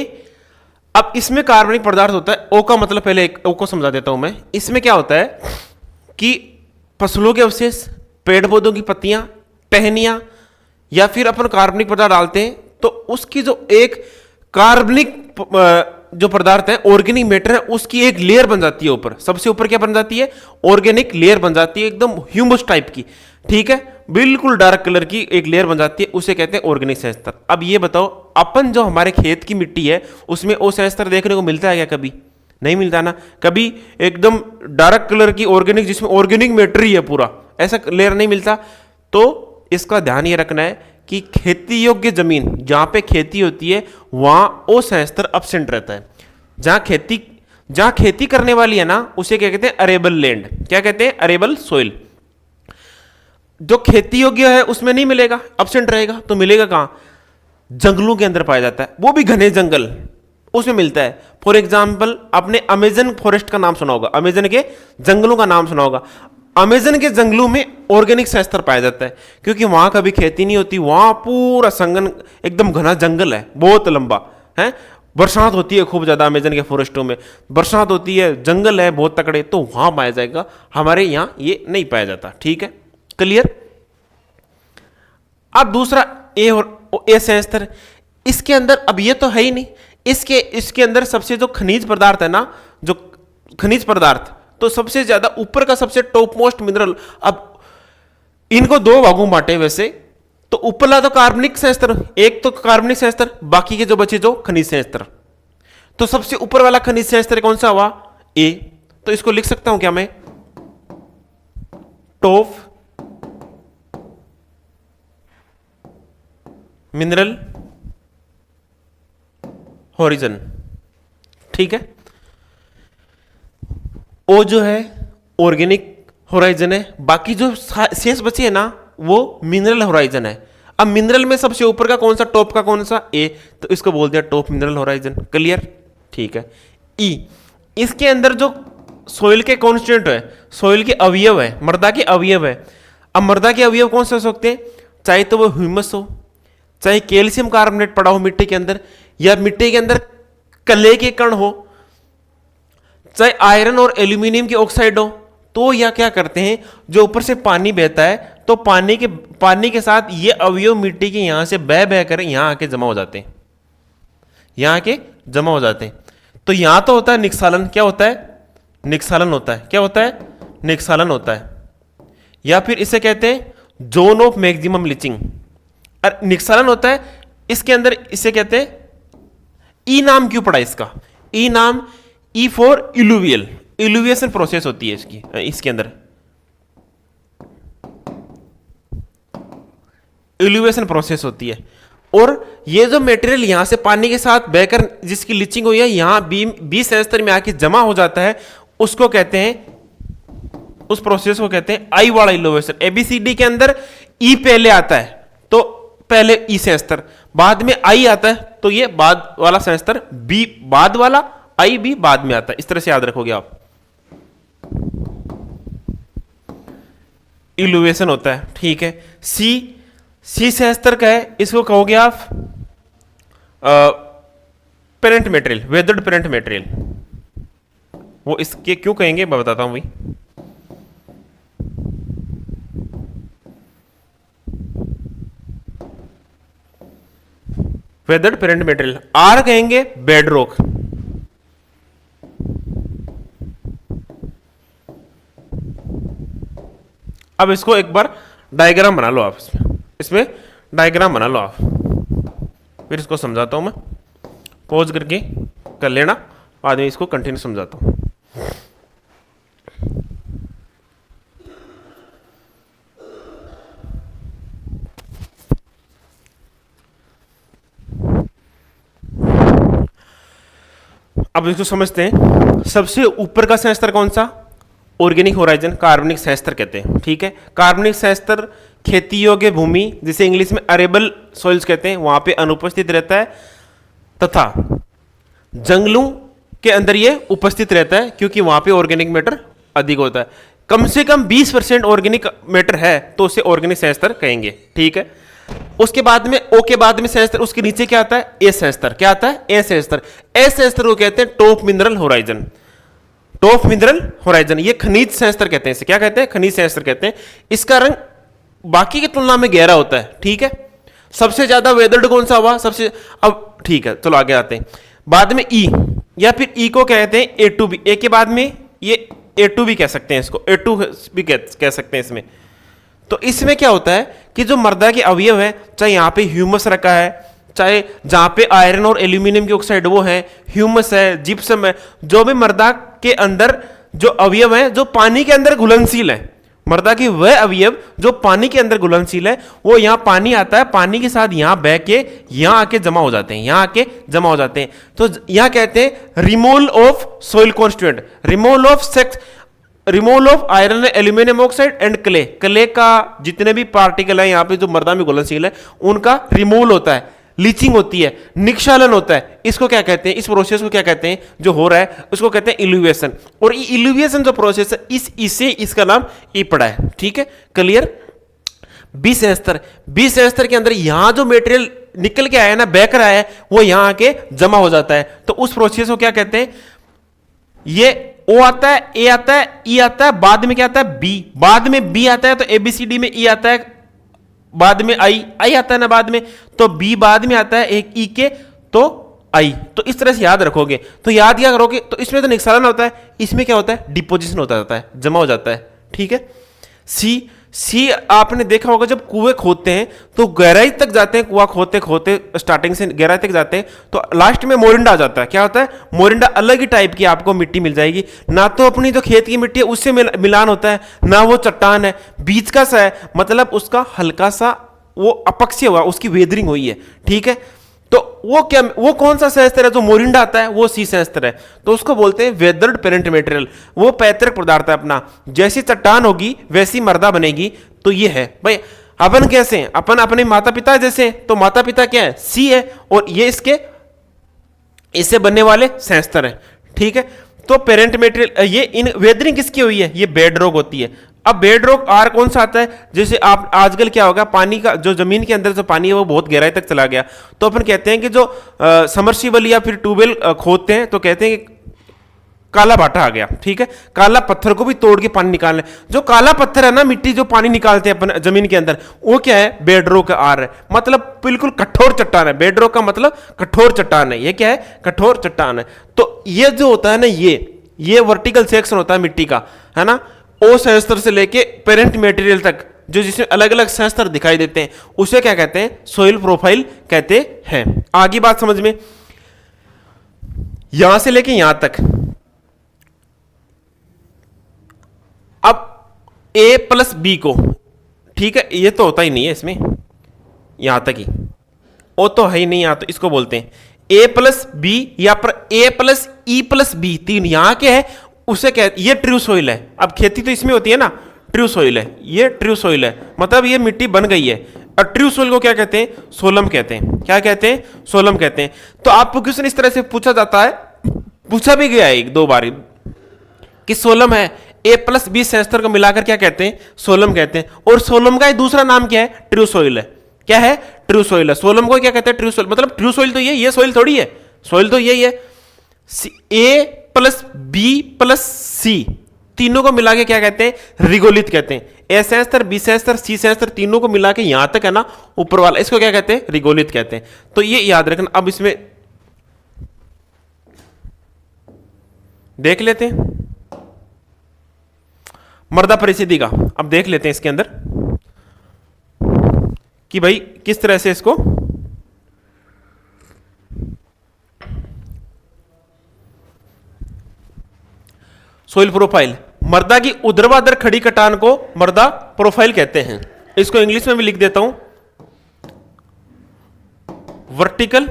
अब इसमें कार्बनिक पदार्थ होता है। ओ का मतलब पहले ओ को समझा देता हूं मैं। इसमें क्या होता है कि फसलों के अवशेष, पेड़ पौधों की पत्तियां, टहनियां, या फिर अपन कार्बनिक पदार्थ डालते हैं तो उसकी जो एक कार्बनिक जो पदार्थ है, ऑर्गेनिक मैटर है, उसकी एक लेयर बन जाती है ऊपर। सबसे ऊपर क्या बन जाती है? ऑर्गेनिक लेयर बन जाती है, एकदम ह्यूमस टाइप की, ठीक है, बिल्कुल डार्क कलर की एक लेयर बन जाती है, उसे कहते हैं ऑर्गेनिक सेंसर। अब ये बताओ, अपन जो हमारे खेत की मिट्टी है उसमें ओ सेंसर देखने को मिलता है क्या? कभी नहीं मिलता ना। कभी एकदम डार्क कलर की ऑर्गेनिक, जिसमें ऑर्गेनिक मैटर ही है पूरा, ऐसा लेयर नहीं मिलता। तो इसका ध्यान ये रखना है कि खेती योग्य जमीन जहां पे खेती होती है वहां ओ सेंसर एब्सेंट रहता है। जहां खेती करने वाली है ना, उसे क्या कहते हैं? Arable land. क्या कहते हैं? Arable soil. जो खेती योग्य है उसमें नहीं मिलेगा, एब्सेंट रहेगा। तो मिलेगा कहां? जंगलों के अंदर पाया जाता है, वो भी घने जंगल, उसमें मिलता है। फॉर एग्जाम्पल, आपने अमेजन फॉरेस्ट का नाम सुना होगा, अमेजन के जंगलों का नाम सुना होगा। अमेजन के जंगलों में ऑर्गेनिक सेंसर पाया जाता है, क्योंकि वहां कभी खेती नहीं होती, वहां पूरा संगन एकदम घना जंगल है, बहुत लंबा है। बरसात होती है खूब ज्यादा, अमेजन के फॉरेस्टों में बरसात होती है, जंगल है बहुत तकड़े, तो वहां पाया जाएगा। हमारे यहां ये नहीं पाया जाता, ठीक है, क्लियर। अब दूसरा ए और ए सेंसर, इसके अंदर अब ये तो है ही नहीं, इसके अंदर सबसे जो खनिज पदार्थ है ना, जो खनिज पदार्थ, तो सबसे ज्यादा ऊपर का सबसे टॉप मोस्ट मिनरल। अब इनको 2 भागों में बांटे वैसे तो ऊपरला तो कार्बनिक सेंसर, एक तो कार्बनिक सेंसर, बाकी के जो बचे जो खनिज सेंसर। तो सबसे ऊपर वाला खनिज सेंसर कौन सा हुआ? ए। तो इसको लिख सकता हूं क्या मैं? टॉप मिनरल हॉरिजन, ठीक है। ओ जो है ऑर्गेनिक होराइजन है, बाकी जो शेष बचे है ना वो मिनरल होराइजन है। अब मिनरल में सबसे ऊपर का कौन सा, टॉप का कौन सा? ए, तो इसको बोल दिया टॉप मिनरल होराइजन, क्लियर, ठीक है। ई, इसके अंदर जो सोइल के कॉन्स्टिट्यूएंट है, सोइल के अवयव है, मृदा के अवयव है। अब मृदा के अवयव कौन से हो सकते हैं? चाहे तो वो ह्यूमस हो, चाहे कैल्शियम कार्बोनेट पड़ा हो मिट्टी के अंदर, या मिट्टी के अंदर कले के कण हो, चाहे आयरन और एल्यूमिनियम की ऑक्साइड हो। तो या क्या करते हैं, जो ऊपर से पानी बहता है तो पानी के साथ ये अवयव मिट्टी के यहां से बह बह कर यहां आके जमा हो जाते हैं, यहां आके जमा हो जाते हैं। तो यहां तो होता है निक्सालन, क्या होता है? निक्सालन होता है। क्या होता है? निक्सालन होता है, या फिर इसे कहते हैं जोन ऑफ मैक्सिमम लीचिंग। और निक्सालन होता है इसके अंदर, इसे कहते हैं, ई नाम क्यों पड़ा इसका? ई नाम, E for eluvial, illuviation process होती है इसके अंदर, इलुविएशन प्रोसेस होती है। और ये जो मटेरियल यहां से पानी के साथ बहकर जिसकी लीचिंग हुई है, यहां बी सेंसर में आके जमा हो जाता है, उसको कहते हैं, उस प्रोसेस को कहते हैं आई वाला इलुविएशन। एबीसीडी के अंदर ई पहले आता है, तो पहले ई सेंसर, बाद में आई आता है, तो ये बाद वाला सेंसर, बी बाद वाला, आई बी बाद में आता है। इस तरह से याद रखोगे आप, इलुविएशन होता है, ठीक है। सी सेंसर का है, इसको कहोगे आप parent material, weathered parent material. वो इसके क्यों कहेंगे मैं बताता हूं भाई। Weathered parent material. आर कहेंगे बेड रॉक, अब इसको एक बार डायग्राम बना लो आप, इसमें डायग्राम बना लो आप, फिर इसको समझाता हूं मैं, पॉज करके कर लेना, बाद में इसको कंटिन्यू समझाता हूं। अब इसको समझते हैं। सबसे ऊपर का सहस्त्र कौन सा? ऑर्गेनिक होराइजन, कार्बनिक सहस्त्र कहते हैं, ठीक है। कार्बनिक सहस्त्र खेती योग्य भूमि, जिसे इंग्लिश में अरेबल सॉइल्स कहते हैं, वहां पे अनुपस्थित रहता है, तथा जंगलों के अंदर ये उपस्थित रहता है, क्योंकि वहां पे ऑर्गेनिक मैटर अधिक होता है। कम से कम 20% ऑर्गेनिक मैटर है तो उसे ऑर्गेनिक सहस्त्र कहेंगे, ठीक है। उसके बाद में ओ के बाद में सहस्त्र, उसके नीचे क्या आता है? ए सहस्त्र। क्या आता है? ए सहस्त्र। ए सहस्त्र को कहते हैं top mineral horizon. Top mineral horizon, ये खनिज सहस्त्र कहते हैं, इसे क्या कहते हैं? खनिज सहस्त्र कहते हैं। इसका रंग बाकी की तुलना में गहरा होता है, ठीक है। सबसे ज्यादा वेदर्ड कौन सा हुआ? सबसे, अब ठीक है, चलो आगे आते हैं। बाद में ई, या फिर ई को कहते हैं ए टू बी। ए के बाद में ये ए टू भी कह सकते हैं, इसको ए टू भी कह सकते हैं इसमें। तो इसमें क्या होता है कि जो मृदा के अवयव है, चाहे यहां पे ह्यूमस रखा है, चाहे जहां पे आयरन और एल्यूमिनियम की ऑक्साइड वो है, ह्यूमस है, जिप्सम है, जो भी मृदा के अंदर जो अवयव है जो पानी के अंदर घुलनशील है, मृदा की वह अवयव जो पानी के अंदर घुलनशील है, वो यहां पानी आता है, पानी के साथ यहां बह के यहां आके जमा हो जाते हैं, यहां आके जमा हो जाते हैं। तो यहां कहते हैं removal of soil constituent, removal of sex, removal of iron, aluminium oxide and clay. Clay का जितने भी पार्टिकल है यहाँ पे जो मृदा में घुलनशील है, उनका रिमूवल होता है, लीचिंग होती है, निक्षालन होता है। इसको क्या कहते हैं? इस प्रोसेस को क्या कहते हैं जो हो रहा है? उसको कहते हैं इल्यूविएशन। और ये इल्यूविएशन जो प्रोसेस है, इसे इसका नाम ई पड़ा है, ठीक है, क्लियर। बी सहस्त्र, बी सहस्त्र के अंदर यहां जो मेटेरियल निकल के आया ना, बहकर आया है, वो यहां आके जमा हो जाता है। तो उस प्रोसेस को क्या कहते हैं? ये ओ आता है, ए आता है, ई आता है, बाद में क्या आता है? बी। बाद में बी आता है तो एबीसीडी में ई आता है, बाद में आई आता है ना बाद में, तो बी बाद में आता है एक ई के, तो आई। तो इस तरह से याद रखोगे। तो याद क्या करोगे? तो इसमें तो निक्षालन होता है, इसमें क्या होता है? डिपोजिशन होता जाता है, जमा हो जाता है, ठीक है। सी आपने देखा होगा जब कुएं खोदते हैं तो गहराई तक जाते हैं, कुआं खोदते खोदते स्टार्टिंग से गहराई तक जाते हैं, तो लास्ट में मोरिंडा आ जाता है। क्या होता है? मोरिंडा अलग ही टाइप की आपको मिट्टी मिल जाएगी, ना तो अपनी जो खेत की मिट्टी है उससे मिलान होता है, ना वो चट्टान है, बीच का सा है, मतलब उसका हल्का सा वो अपक्षय हुआ, उसकी वेदरिंग हुई है, ठीक है। तो वो क्या, वो कौन सा सहस्त्र है जो मोरिंडा आता है? वो सी सहस्त्र है। तो उसको बोलते हैं वेदर्ड पेरेंट मटेरियल। वो पैतृक पदार्थ है अपना, जैसी चट्टान होगी वैसी मृदा बनेगी। तो ये है भाई, अपन कैसे हैं? अपन अपने माता पिता जैसे, तो माता पिता क्या है? सी है, और ये इससे बनने वाले सहस्त्र है, ठीक है। तो पेरेंट मटेरियल, ये इन वेदरिंग किसकी हुई है? ये बेड रॉक होती है। अब बेड रॉक आर कौन सा आता है? जैसे आप आजकल क्या होगा, पानी का जो जमीन के अंदर जो पानी है वो बहुत गहराई तक चला गया, तो अपन कहते हैं कि जो समरसीबल या फिर ट्यूबवेल खोदते हैं तो कहते हैं कि काला भाटा आ गया, ठीक है। काला पत्थर को भी तोड़ के पानी निकालना, जो काला पत्थर है ना, मिट्टी जो पानी निकालते हैं अपन जमीन के अंदर, वो क्या है? बेड रॉक आर है, मतलब बिल्कुल कठोर चट्टान है। बेड रॉक का मतलब कठोर चट्टान है। ये क्या है? कठोर चट्टान है। तो ये जो होता है ना, ये वर्टिकल सेक्शन होता है मिट्टी का, है ना, ओ सहस्त्र से लेके पेरेंट मटेरियल तक, जो जिसमें अलग अलग सहस्त्र दिखाई देते हैं, उसे क्या कहते हैं? सोइल प्रोफाइल कहते हैं। आगे बात समझ में, यहां से लेके यहां तक। अब ए प्लस बी को, ठीक है, ये तो होता ही नहीं है इसमें, यहां तक ही, ओ तो है ही नहीं, यहां तो इसको बोलते हैं ए प्लस बी, या पर ए प्लस ई प्लस बी, तीन यहां के है, उसे क्या? ये ट्रू सोइल है। अब खेती तो इसमें होती है ना, ट्रू सोइल है, ये ट्रू सोइल है, मतलब ये मिट्टी बन गई है। और ट्रू सोइल को क्या कहते हैं? सोलम कहते हैं। क्या कहते हैं? सोलम कहते हैं। तो आपको क्वेश्चन इस तरह से पूछा जाता है, पूछा भी गया है एक दो बार कि सोलम है, ए प्लस बी सहस्त्र को मिलाकर क्या कहते हैं? सोलम कहते हैं। और सोलम का दूसरा नाम क्या है? ट्रू सोइल है। क्या है? ट्रू सोइल है। सोलम को क्या कहते हैं? ट्रू सोइल, मतलब ट्रू सोइल तो ये सोइल थोड़ी है, सोइल तो यही है। ए प्लस बी प्लस सी, तीनों को मिला के क्या कहते हैं? रिगोलित कहते हैं। ए सहस्त्र, बी सहस्त्र, सी सहस्त्र, तीनों को मिला के यहां तक है ना ऊपर वाला, इसको क्या कहते हैं? रिगोलित कहते हैं। तो ये याद रखना। अब इसमें देख लेते हैं, मर्दा परिस्थिति का। अब देख लेते हैं इसके अंदर कि भाई किस तरह से इसको सोइल प्रोफाइल, मर्दा की ऊर्ध्वाधर खड़ी कटान को मर्दा प्रोफाइल कहते हैं। इसको इंग्लिश में भी लिख देता हूं, vertical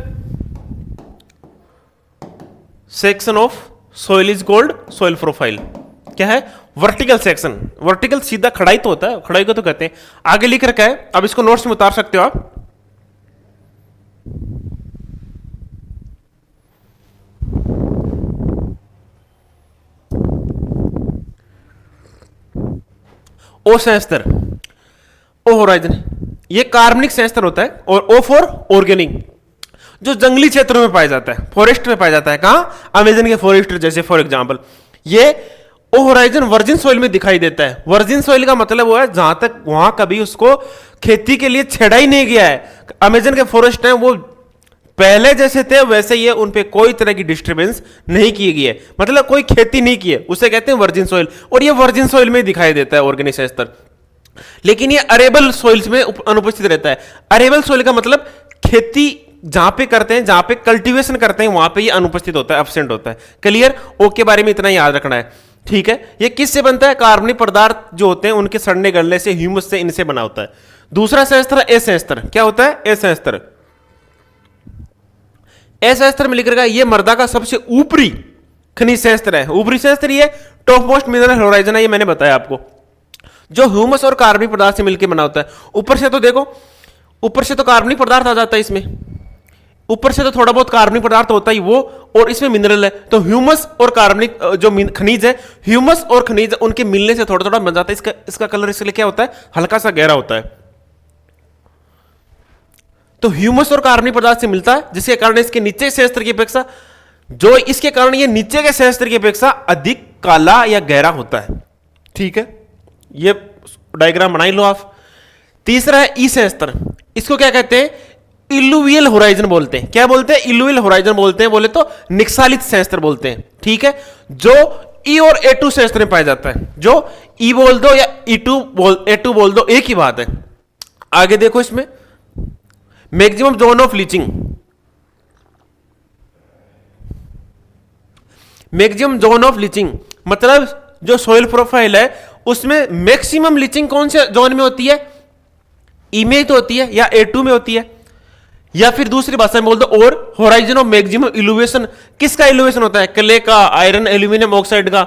section of soil is called soil profile. क्या है? Vertical section. वर्टिकल सीधा खड़ाई तो होता है, खड़ाई को तो कहते हैं। आगे लिख रखा है, अब इसको नोट्स में उतार सकते हो आप। ओ सेंस्टर, ओ होराइजन, ये कार्बनिक सेंस्टर होता है। और ओ फॉर ऑर्गेनिक, जो जंगली क्षेत्रों में पाया जाता है, फॉरेस्ट में पाया जाता है। कहां? अमेजन के फॉरेस्ट जैसे फॉर एग्जांपल। ये ओ होराइजन वर्जिन सॉइल में दिखाई देता है। वर्जिन सॉइल का मतलब वो है जहां तक वहां कभी उसको खेती के लिए छेड़ा ही नहीं गया है। अमेजन के फॉरेस्ट हैं वो पहले जैसे थे वैसे ही है, उन पे कोई तरह की डिस्टर्बेंस नहीं की गई है, मतलब कोई खेती नहीं की है, उसे कहते हैं वर्जिन सॉइल। और ये वर्जिन सॉइल में दिखाई देता है ऑर्गेनिक सेंस्टर। लेकिन ये अरेबल सॉइल्स में अनुपस्थित रहता है। अरेबल सॉइल का मतलब खेती जहां पे करते हैं, जहां पे कल्टीवेशन करते हैं, वहां पे ये अनुपस्थित होता है, एब्सेंट होता है। क्लियर? ओ के बारे में इतना याद रखना है, ठीक है। ये किससे बनता है? कार्बनिक पदार्थ जो होते हैं उनके सड़ने गलने से, ह्यूमस से, इनसे बना होता है। दूसरा सेंस्टर ए सेंस्टर। क्या होता है? ए सेंस्टर। ए सेंस्टर में लिख रखा है ये मर्दा का सबसे ऊपरी खनिज सेंस्टर है। ऊपरी सेंस्टर ये टॉप मोस्ट मिनरल होराइजन है, ये मैंने बताया आपको, जो ह्यूमस और कार्बनिक पदार्थ से मिलकर बना होता है। ऊपर से तो देखो, ऊपर से तो कार्बनिक पदार्थ आ जाता है इसमें, ऊपर से तो थोड़ा बहुत कार्बनिक पदार्थ होता ही वो, और इसमें मिनरल है। तो ह्यूमस और कार्बनिक जो खनिज है, ह्यूमस और खनिज उनके मिलने से थोड़ा थोड़ा बन जाता है। इसका कलर इसलिए क्या होता है? हल्का सा गहरा होता है। तो ह्यूमस और कार्बनिक पदार्थ से मिलता है, जिसके कारण इसके नीचे सेंस्टर की अपेक्षा, जो इसके कारण ये नीचे के सेंस्टर की अपेक्षा अधिक काला या गहरा होता है। ठीक है, ये डायग्राम बना ही लो आप। तीसरा है ई सेंस्टर। इसको क्या कहते हैं? इल्यूवियल होराइजन बोलते हैं। क्या बोलते हैं? इल्यूवियल होराइजन बोलते हैं, बोले तो निक्सालित सेंस्टर बोलते हैं। ठीक है, जो ई और ए2 सेंस्टर में पाया जाता है। जो ई बोल दो या ए2 बोल दो, एक ही बात है। आगे देखो, इसमें maximum zone of leaching, maximum zone of leaching मतलब जो सोइल प्रोफाइल है उसमें मैक्सिमम लीचिंग कौन से जोन में होती है? ई में तो होती है, या ए2 में होती है, या फिर दूसरी भाषा में बोल दो और होराइजन ऑफ मैक्सिमम इल्यूवेशन। किसका इल्यूवेशन होता है? क्ले का, आयरन, एल्यूमिनियम ऑक्साइड का।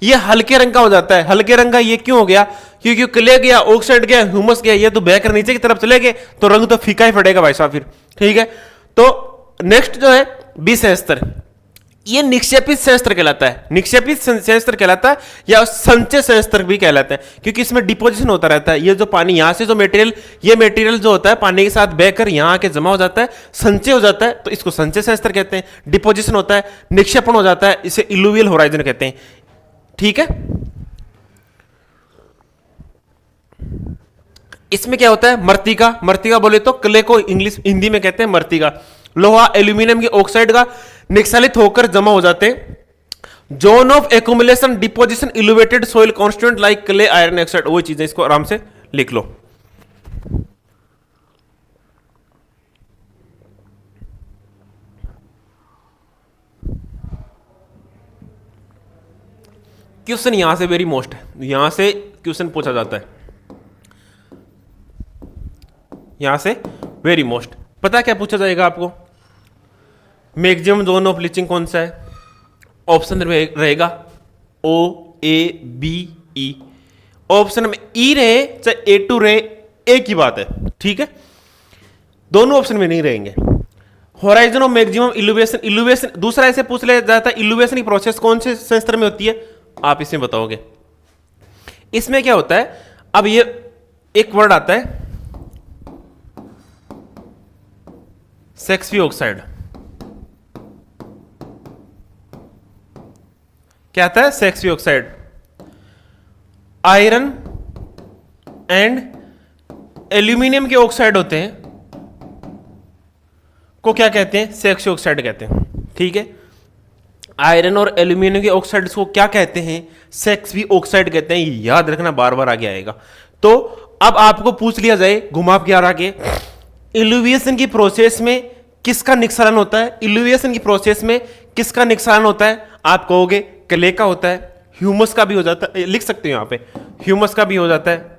ये हल्के रंग का हो जाता है। हल्के रंग का ये क्यों हो गया? क्योंकि क्ले गया, ऑक्साइड गया, ह्यूमस गया, ये तो बहकर नीचे की तरफ चले गए, तो रंग तो फीका ही पड़ेगा भाई साहब फिर। ठीक है, तो नेक्स्ट जो है बी सेंस्टर, ये निक्षेपित सेंस्टर कहलाता है। निक्षेपित सेंस्टर कहलाता है या संचय सेंस्टर भी कहलाता है, क्योंकि इसमें डिपोजिशन होता रहता है। ये जो पानी यहां से जो मटेरियल, ये मटेरियल जो होता है पानी के साथ बहकर यहां आके जमा हो जाता है, संचय हो जाता है, तो इसको संचय सेंस्टर कहते हैं। डिपोजिशन होता है, निक्षेपण हो जाता है, इसे इल्यूवियल होराइजन कहते हैं। ठीक है, इसमें क्या होता है? मृत्तिका। मृत्तिका बोले तो क्ले को इंग्लिश हिंदी में कहते हैं मृत्तिका। लोहा, एल्यूमिनियम की ऑक्साइड का निक्षालित होकर जमा हो जाते हैं। Zone of accumulation, deposition, illuviated soil constituent like clay, iron oxide, वो चीजें, इसको आराम से लिख लो। क्वेश्चन यहां से वेरी मोस्ट है, यहां से क्वेश्चन पूछा जाता है, यहां से वेरी मोस्ट। पता क्या पूछा जाएगा आपको? मैक्सिमम जोन ऑफ लीचिंग कौन सा है? ऑप्शन रहेगा ओ, ए, बी, ई। ऑप्शन में ई रहे चाहे ए2 रहे, एक ही बात है। ठीक है, दोनों ऑप्शन में नहीं रहेंगे। होराइजन ऑफ मैक्सिमम इल्यूवेशन, इल्यूवेशन दूसरा ऐसे पूछ लिया जाता है, इल्यूवेशन की प्रोसेस कौन से सेंस्टर में होती है? आप इसमें बताओगे। इसमें क्या होता है? अब ये एक वर्ड आता है सेक्सफी ऑक्साइड। क्या आता है? सेक्सफी ऑक्साइड। आयरन एंड एल्यूमिनियम के ऑक्साइड होते हैं को क्या कहते हैं? सेक्सफी ऑक्साइड कहते हैं। ठीक है, आयरन और एल्यूमिनियम के ऑक्साइड को क्या कहते हैं? सेक्स भी ऑक्साइड कहते हैं। याद रखना, बार बार आगे आएगा। तो अब आपको पूछ लिया जाए घुमा के आगे, इल्यूविएशन की प्रोसेस में किसका निक्षालन होता है? इल्यूविएशन की प्रोसेस में किसका निक्षालन होता है? आप कहोगे क्ले का होता है, ह्यूमस का भी हो जाता है, लिख सकते हो यहां पे, ह्यूमस का भी हो जाता है,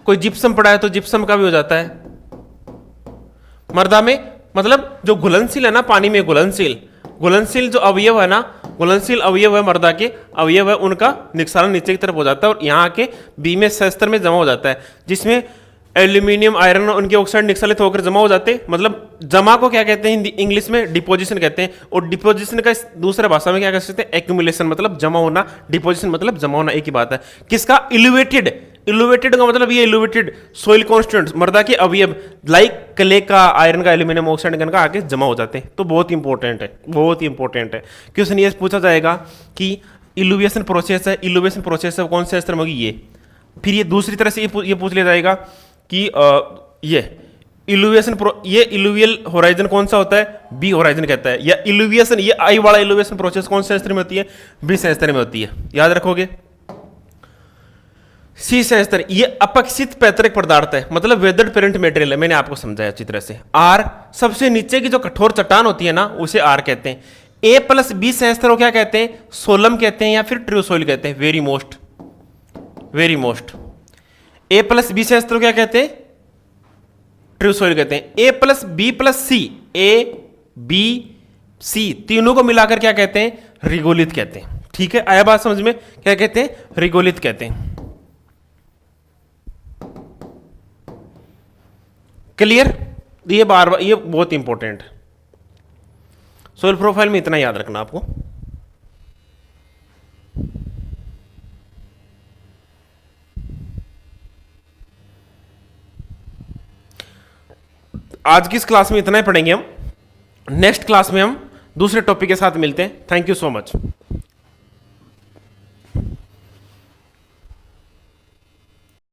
कोई जिप्सम पड़ा है तो जिप्सम का भी हो जाता है। मर्दा में मतलब जो घुलनशील है ना, पानी में घुलनशील जो अवयव है ना, घुलनशील अवयव है मर्दा के अवयव है, उनका निक्षालन नीचे की तरफ हो जाता है और यहाँ के बी में शस्त्र में जमा हो जाता है, जिसमें एल्यूमिनियम आयरन उनके ऑक्साइड निक्षालित होकर जमा हो जाते हैं। मतलब जमा को क्या कहते हैं इंग्लिश में? डिपोजिशन कहते हैं। और डिपोजिशन का दूसरे भाषा में क्या कह सकते हैं? एक्यूमुलेशन, मतलब जमा होना, डिपोजिशन मतलब जमा होना, एक ही बात है। किसका? इल्यूवेटेड। इल्यूवेटेड का मतलब ये इल्यूवेटेड सोइल कॉन्स्टिट्यूएंट्स, मृदा के अवयव लाइक क्ले का, आयरन का, एल्यूमिनियम ऑक्साइड का आके जमा हो जाते हैं। तो बहुत इंपॉर्टेंट है, बहुत ही इंपॉर्टेंट है। क्वेश्चन ये पूछा जाएगा कि इल्यूविएशन प्रोसेस है, इल्यूविएशन प्रोसेस है कौन से स्तर में होगी ये। फिर ये दूसरी तरह से ये पूछ लिया जाएगा कि ये इल्यूविएशन ये इल्यूवियल होराइजन कौन सा होता है? बी होराइजन कहता है। या इल्यूविएशन, ये आई वाला इल्यूविएशन प्रोसेस कौन से स्तर में होती है? बी स्तर में होती है। याद रखोगे। सी स्तर ये अपक्षित पैतृक पदार्थ है, मतलब वेदर्ड पेरेंट मटेरियल है, मैंने आपको समझाया अच्छी तरह से। आर सबसे नीचे की जो कठोर चट्टान होती है ना, उसे आर कहते हैं। ए प्लस बी स्तर को क्या कहते हैं? सोलम कहते हैं या फिर ट्रू सोइल कहते हैं। Very most A plus B स्तर को क्या कहते हैं? ट्रू सोइल कहते हैं। A plus B plus C, A B C तीनों को मिलाकर क्या कहते हैं? रिगोलित कहते हैं। ठीक है, आया बात समझ में? क्या कहते हैं? रिगोलित कहते हैं। क्लियर? ये बार बार, ये बहुत इंपॉर्टेंट है। सोइल प्रोफाइल में इतना याद रखना आपको। आज की इस क्लास में इतना ही पढ़ेंगे हम। नेक्स्ट क्लास में हम दूसरे टॉपिक के साथ मिलते हैं। Thank you so much.